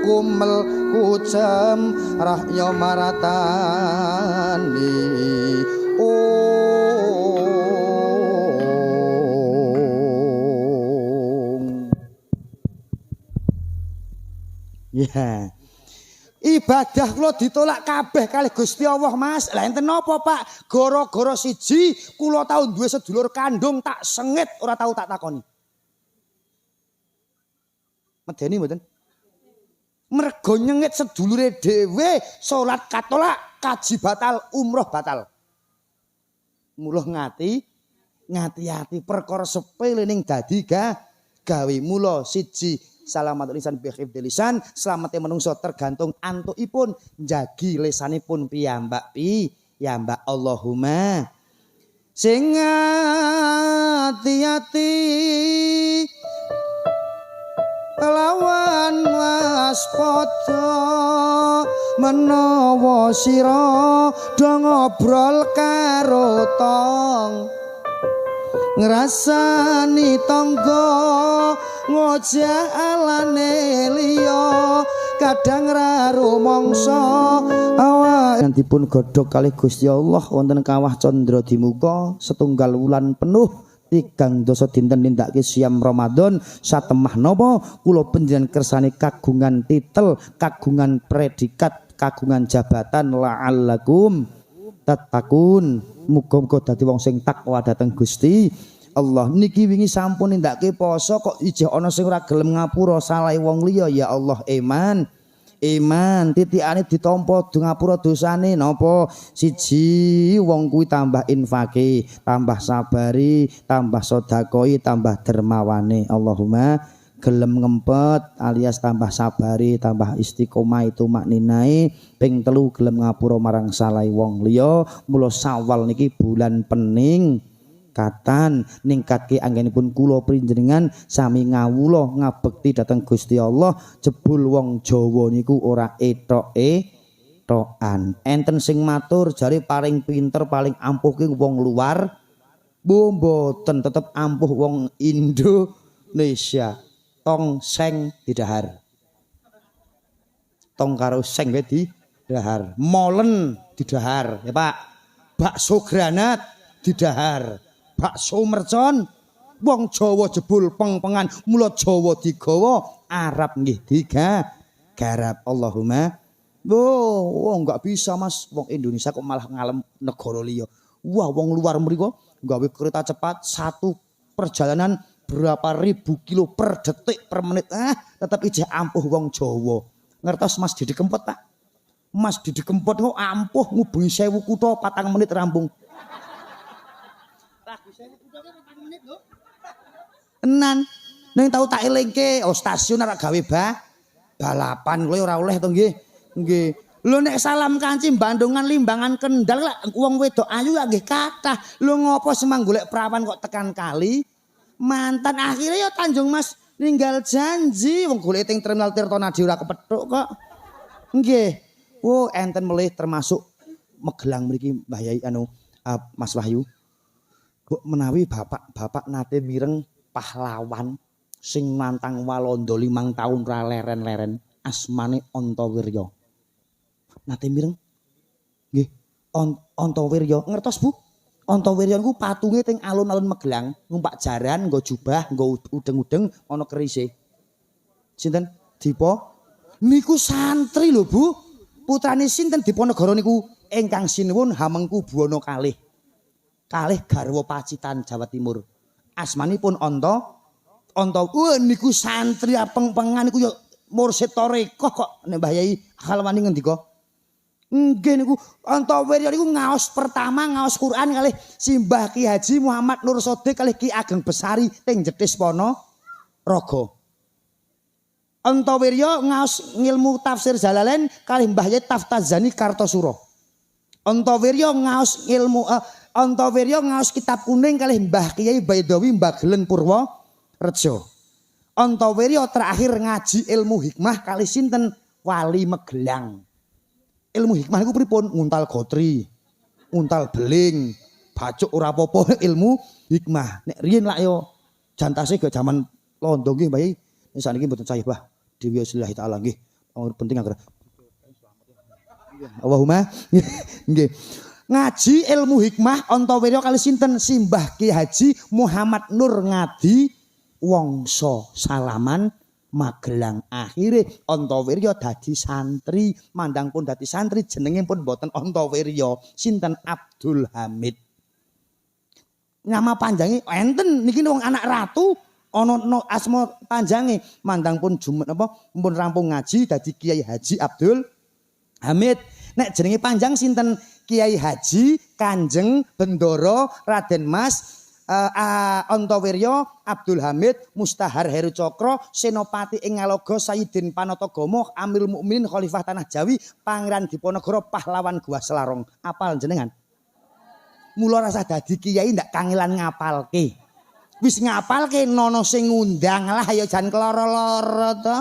kumel kucem rahya maratani ya ibadah kula ditolak kabeh kalih Gusti Allah Mas. Lah enten napa Pak? Gara-gara siji kula tau duwe sedulur kandung tak sengit ora tau tak takoni. Medeni mboten? Mergo nyengit sedulure dhewe salat katolak, kaji batal, umroh batal. Mula ngati-ati perkara sepele ning dadi gawe. Mula siji salamatul lisan bi hifdzil lisan, slamete manungsa tergantung antukipun njagi lisanipun piyambak Allahumma sing ati-ati lawan waspada menawa sira do ngobrol karo tong ngrasani tangga ngojak alane liya kadang ra rumangsa awak dipun godhog kalih Gusti Allah wonten kawah candra dimuka setunggal wulan penuh 3 dasa dinten nindakake siam Ramadan satemah napa kula panjenengan kersane kagungan titel, kagungan predikat, kagungan jabatan la'allakum tattaqun. Muga-muga dadi wong sing takwa dhateng Gusti Allah. Niki wingi sampun nindakake poso kok ijeh ana sing ora gelem ngapura salahe wong liya. Ya Allah, iman titikane ditampa ngapura dosane napa? Siji wong kuwi tambah infake, tambah sabari, tambah sedekoi, tambah dermawane. Allahumma gelem ngempet alias tambah sabari, tambah istiqomah itu makninai. Ping 3 gelem ngapura marang salahe wong liya. Mula Syawal niki bulan pening katan ningkatke anggenipun kula panjenengan sami ngawula ngabekti dhateng Gusti Allah. Jebul wong Jawa niku ora tokan. Enten sing matur jare paling pinter paling ampuh ki wong luar. Mboten tetep ampuh wong Indonesia. Tong seng didahar. Tong karo seng didahar. Molen didahar ya Pak. Bakso granat didahar. Bakso mercon wong Jawa jebul peng-pengan mula Jawa digawa Arab nggih digarap. Allahumma enggak bisa Mas wong Indonesia kok malah ngalem negara liya. Wah wong luar mriku gawe kereta cepat 1 perjalanan berapa ribu kilo per detik per menit tetap ijeh ampuh wong Jawa. Ngertos Mas Didi Kempot Pak? Mas Didi Kempot kok ampuh ngubengi 1000 kutha 4 menit rampung. Enan ning tau tak elingke stasiun arek gawe balapan kowe ora oleh to nggih. Nggih. Lho nek salam kanci Bandungan Limbangan Kendal wong wedok ayu nggih kathah. Lho ngopo semang golek perawan kok tekan kali? Mantan akhirnya ya Tanjung Mas ninggal janji wong golek teng terminal Tirtonadi ora kepethuk kok. Nggih. Enten melih termasuk Magelang mriki Mbah Yai Mas Wahyu. Kok menawi bapak nate mireng pahlawan sing nantang Walanda 5 tahun ra leren-leren asmane Antawirya. Nate mireng? Nggih. Antawirya ngertos Bu? Antawirya niku patunge teng alun-alun Magelang, numpak jaran, nggo jubah, nggo udeng-udeng ana kerise. Sinten? Dipa niku santri lho Bu. Putrane sinten Diponegoro niku ingkang sinuwun Hamengku Buwana kalih garwa Pacitan Jawa Timur. Asmanipun Anta niku santri peng-pengan niku ya mursyid tarekah kok nek Mbah Yai Khalwani ngendika. Nggih niku Antawirya niku ngaos pertama ngaos Quran kalih Simbah Ki Haji Muhammad Nur Sodik kalih Ki Ageng Besari teng Jetis Ponorogo. Antawirya ngaos ngilmu tafsir Jalalain kalih Mbah Yai Taftazani Kartosuro. Antawirya ngaos ilmu Antawirya ngaos kitab kuning kalih Mbah Kiai Baidawi Mbagelen Purworejo. Antawirya terakhir ngaji ilmu hikmah kalih sinten Wali Magelang. Ilmu hikmah niku pripun? Nguntal gotri, nguntal beling, bacuk ora apa-apa ilmu hikmah. Nek riyen lak yo jantase ge jaman londo nggih Mbah Yai. Nek saniki mboten cahya Bah. Dewi Slillahi taala nggih. Penting agar Allahumma nggih. Ngaji ilmu hikmah Antawirya kali sinten Simbah Ki Haji Muhammad Nur Ngadi Wongso Salaman Magelang. Akhire Antawirya dadi santri, mandang pun dadi santri jenenge pun mboten Antawirya, sinten Abdul Hamid. Nama panjange enten niki wong anak ratu ana asma panjange, mandang pun jumet pun rampung ngaji dadi Kiai Haji Abdul Hamid. Nek jenenge panjang sinten Kiai Haji Kanjeng Bendoro Raden Mas Antawirya Abdul Hamid Mustahar Heru Cokro Senopati ing Ngaloga Sayyidin Panatagomo Amirul Mukminin Khalifah Tanah Jawi Pangeran Diponegoro Pahlawan Gua Selarong. Apal jenengan? Mula rasa dadi kiai ndak kangelan ngapalke. Wis ngapalke nono sing ngundang lah ya jan keloro-loro to.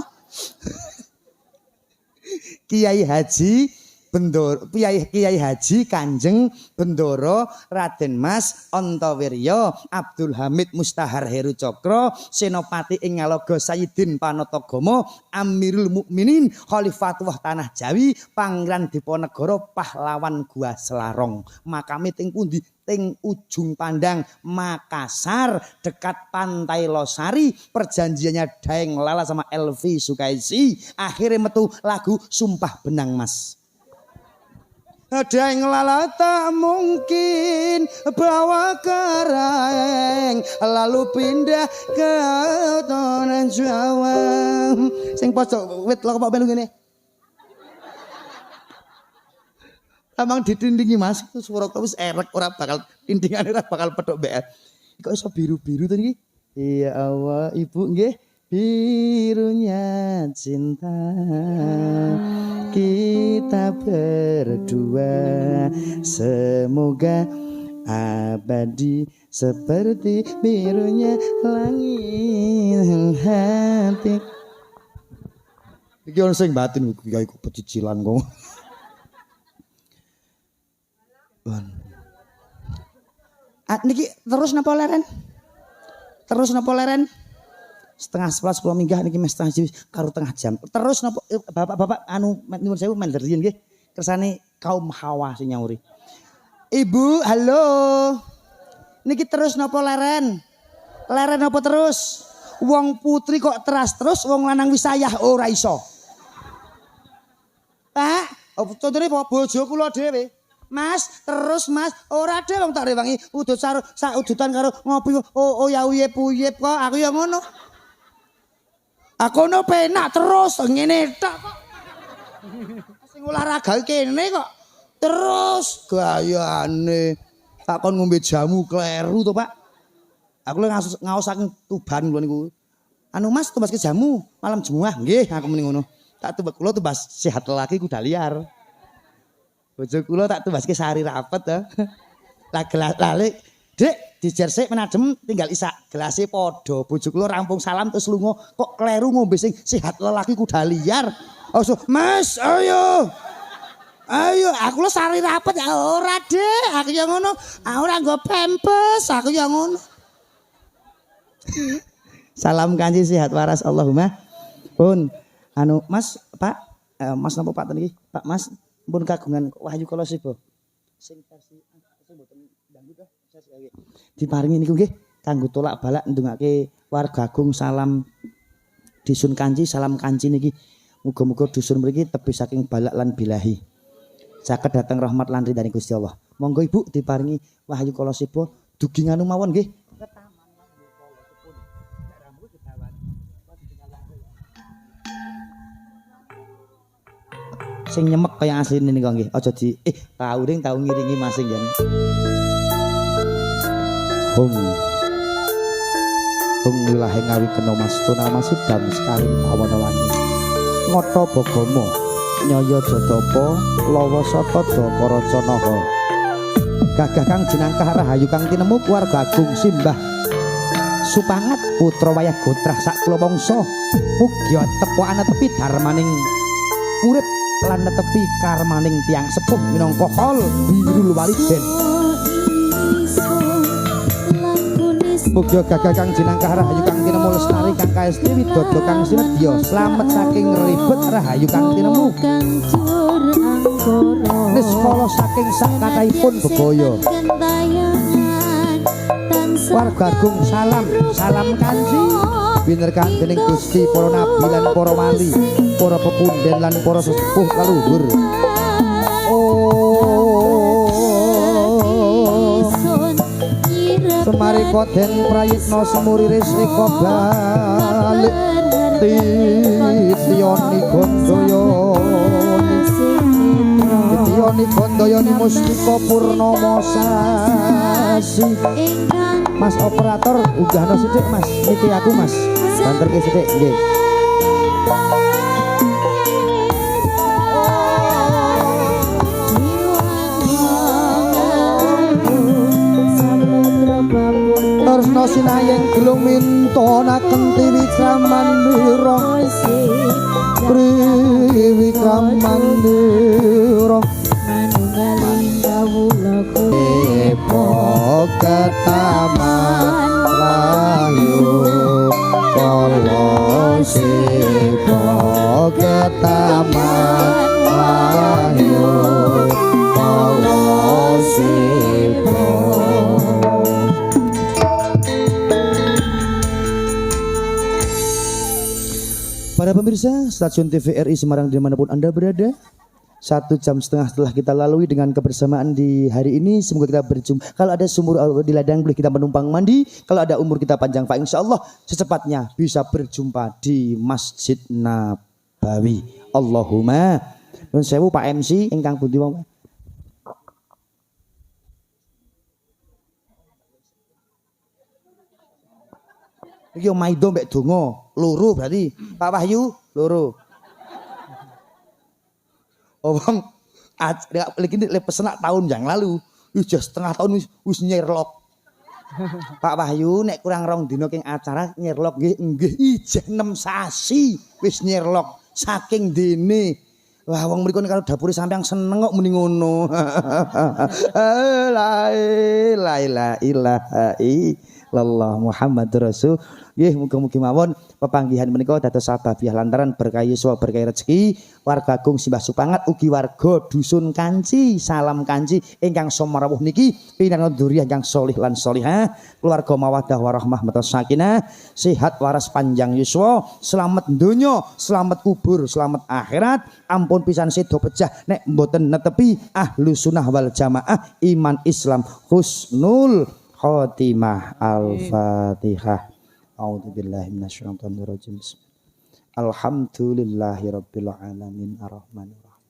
Kiai Haji Bendoro Kiai Haji Kanjeng Bendoro Raden Mas Antawirya Abdul Hamid Mustahar Heru Cokro Senopati ing Ngaloga Sayyidin Panatagomo Amirul Mukminin Khalifatullah Tanah Jawi Pangeran Diponegoro Pahlawan Gua Selarong. Makame teng pundi? Teng ujung pandang Makassar dekat Pantai Losari. Perjanjiannya Daeng Lala sama Elvi Sukaisi. Akhirnya metu lagu Sumpah Benang Mas. Daeng Lala tak mungkin bawa kereng lalu pindah ke tanah Jawa. Sing pojok wit lho kok melu ngene. Amang ditindingi Mas, suara kok wis erek ora bakal tindingane ora bakal petuk mbek. Kok iso biru-biru to niki? Iya Allah, Ibu nggih. Birunya cinta kita berdua semoga abadi seperti birunya langit hati. Iki ono sing batin kiai kok pecicilan kok. Niki terus napa leren? Terus napa leren? Setengah 11 kula minggah niki mes setengah jam karo tengah jam. Terus napa Bapak-bapak anu nyuwun sewu mender riyen nggih. Kersane kaum Hawa sing nyauri. Ibu, halo. Niki terus napa leren? Leren napa terus? Wong putri kok terus wong lanang wisayah ora iso. Pak, contone bojo kula dhewe. Mas, terus Mas, ora dhewe wong tak rewangi udut sak udutan karo ngopi uyep-uyep kok aku ya ngono. Aku no penak terus ngene tok kok. Sing olahraga kene kok. Terus gayane takon ngombe jamu kleru to, Pak. Aku lek ngaos saking Tuban kula niku. Anu Mas tumbas ke jamu malam Jumat nggih aku muni ngono. Tak tumbas kula tumbas sehat lelaki kuda liar. Bojo kula tak tumbas ke sari rapet to. Lah gelas lalik Dek, dijersik menadem tinggal isak gelase padha. Bojo kula rampung salam terus lunga kok kleru ngombe sing sehat lelaki kuda liar. Oh, Mas, ayo. Ayo, aku lo sari rapet ya ora, Dek. Aku yang ngono. Ora nggo pempes, aku yang ngono. Salam kanji sehat waras Allahumma. Pun anu Mas, Pak, Mas napa Pak niki? Pak Mas, pun kagungan Wahyu kala sibo. Sing versi mboten dangdut to. Diparingi niku nggih kanggo tolak balak ndongake warga agung salam Dusun Kanci salam Kanci niki muga-muga dusun mriki tebih saking balak lan bilahi saged dateng rahmat lan ridhani Gusti Allah. Monggo Ibu diparingi wahyu kala siba dugi nganu mawon nggih. Sing nyemek kaya asline niku nggih. Aja di tau ngiringi masing jan. Hung wilahe ngawi kena mas tuna masih dam sekali awana wangi ngoto bogomo nyaya jodapa lawa sata dakaraca naha gagah kang jenangkah rahayu kang tinemu keluarga agung simbah supangat putra wayah gotrah sak kula mangsa mugi tepo ana tepi darmaning urip lan netepi karmaning tiyang sepuh minangka hol birul waliden. Mugi gagah kang jenangkah rahayu kang tinemu lestari kang kaesti widodo kang sinedya slamet saking ribet rahayu kang tinemu niskala saking sakataipun bebaya warga agung salam Kanci binerkan dening Gusti para nabi lan para wali para pepunden lan para sesepuh kaluhur. Semari koden prayitna semuri resika balik tityoni gondoyo Suryoni Gondayani Mustika Purnomo Sasi. Mas operator unggahno sithik Mas, niki aku Mas. Banterke sithik nggih. Tresna sinayeng gelung mintonaken tiwikramandira priwikramandira manunggaling kawula kepo ketaman rayu kala sepo ketaman rayu kala sepo. Para pemirsa stasiun TVRI Semarang dimanapun Anda berada, 1,5 jam setelah kita lalui dengan kebersamaan di hari ini. Semoga kita berjumpa. Kalau ada sumur di ladang boleh kita menumpang mandi. Kalau ada umur kita panjang Pak, insya Allah secepatnya bisa berjumpa di Masjid Nabawi. Allahumma. Nun sewu Pak MC ingkang pundi wau. Iki maido mbek donga, loro berarti. Pak Wahyu, loro. Oh bang, lagi pesen tahun yang lalu, sudah setengah tahun wis nyerlok. Pak Wahyu nek kurang rong dino king acara nyerlok nggih ijeh 6 sasi wis nyerlok saking dene. Wah wong mriku kalau dapure sampeyan seneng kok muni ngono. La ilaha illallah Muhammadur Rasul. Nggih muga-mugi mawon pepanggihan menika dados sababiah lantaran berkah yuswa berkah rezeki warga Agung Simbah Supangat ugi warga dusun Kanci salam Kanci ingkang somarawuh niki pinangan dzurriyyah ingkang sholih lan sholihah keluarga mawaddah warahmah matos sakinah sehat waras panjang yuswa selamat donya selamat kubur selamat akhirat ampun pisan sedo pecah nek mboten netepi ahlu sunnah wal jamaah iman Islam husnul khotimah. Al-Fatihah. A'udzubillahi minasyaitonir rajim. Alhamdulillahirabbil alamin arrahmanir rahim.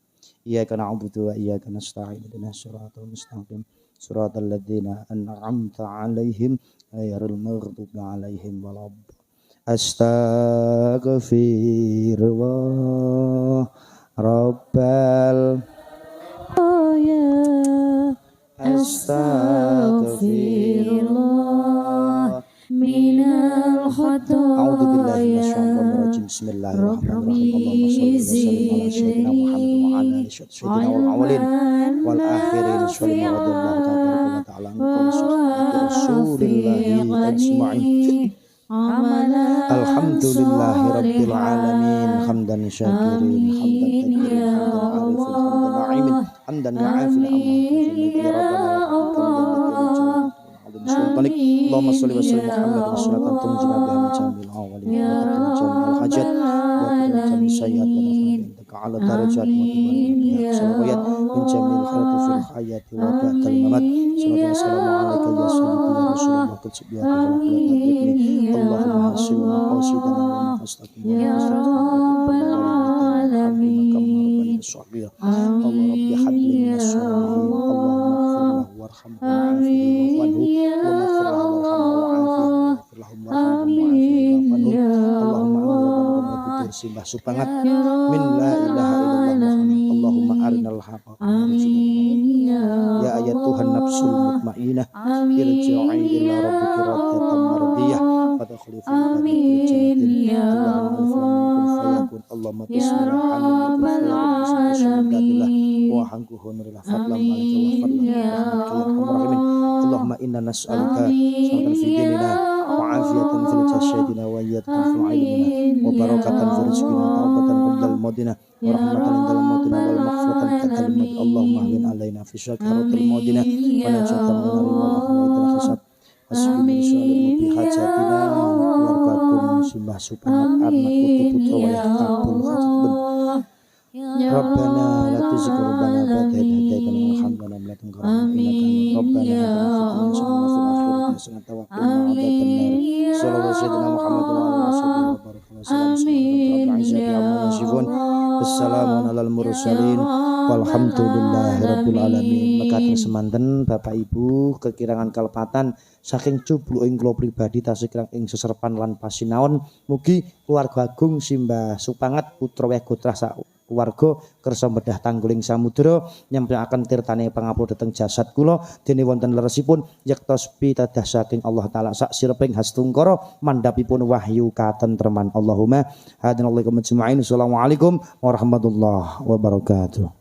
Iyyaka na'budu wa iyyaka nasta'in ihdinas siratal mustaqim. Siratal ladzina an'amta 'alaihim ghairil maghdubi 'alaihim waladdallin. Astaghfirullah rabbal astaghfirullah minal khataaya. A'udzu billahi minasyaitonir rajim. Bismillahirrahmanirrahim. Allahumma shalli wa sallim ala sayyidina Muhammad wa ala alihi sayyidina wal awwalin wal akhirin sallallahu ta'ala rasulillahi ajma'in. Alhamdulillahi rabbil alamin hamdan syakirin hamdan na'imin hamdan ya'afil Allahumma sholli wa sallim Muhammadin salatan tunjina biha min jamil awalin wa jamil hajat wa jamil sayyat wa nafa'in ala darajat wa tibarin salawat min jamil khairati fil hayati wa ba'dal mamat salatu wassalamu alaika ya sayyidi ya rasulullah kutsibiya Allahumma hasil wa qasidana wa mustaqim ya rabbal alamin Allah rabbi habli minas salihin Allahumma ighfir lahu warhamhu wa'afihi Simbah Supangat min la ilaha illallah Allahumma arinal haqqa ya ayat Tuhan nafsul mutmainnah irji'i ila rabbika radiyatan mardiyah fadkhuli fi jannatin Allahumma bismillahirrahmanirrahim wa hankuhu nuril fadlan Allahumma inna nas'aluka salatan fi dinina wa afiyatan fil jasadina wa iyatan fil ilmina wa barakatan fil rizqina tawbatan qabla al-maudina wa rahmatan indal maudina wal maghfiratan qatal maut Allahumma ahlin alaina fi syakaratil maudina wa najatan min nari wal ahwaitil hisab Bismillahirrahmanirrahim bi hajatina warqakum Simbah Supangat anak putu putra wa yaqabul hajbun Rabbana la tuzigh qulubana ba'da idh hadaytana wa hab lana min ladunka rahmatan innaka Rabbana atina fid hasanatan wa qina adzabannar sallallahu sayyidina Muhammad wa ala alihi wa baraka wa sallam Assalamu alal mursalin Walhamdulillahirabbil alamin. Mekaten semanten Bapak Ibu kekirangan kalepatan saking cubluking kula pribadi tasih kirang ing seserepan lan pasinaon mugi keluarga agung Simbah Supangat putra Wegotrah sak keluarga kersa bedah tangguling samudra nyampaiaken tirtane pangapura dhateng jasad kula dene wonten leresipun yektos pitadah saking Allah taala sak sireping hastungkara mandhapipun wahyu katentreman Allahumma hadinallahu majma'in. Assalamualaikum warahmatullahi wabarakatuh.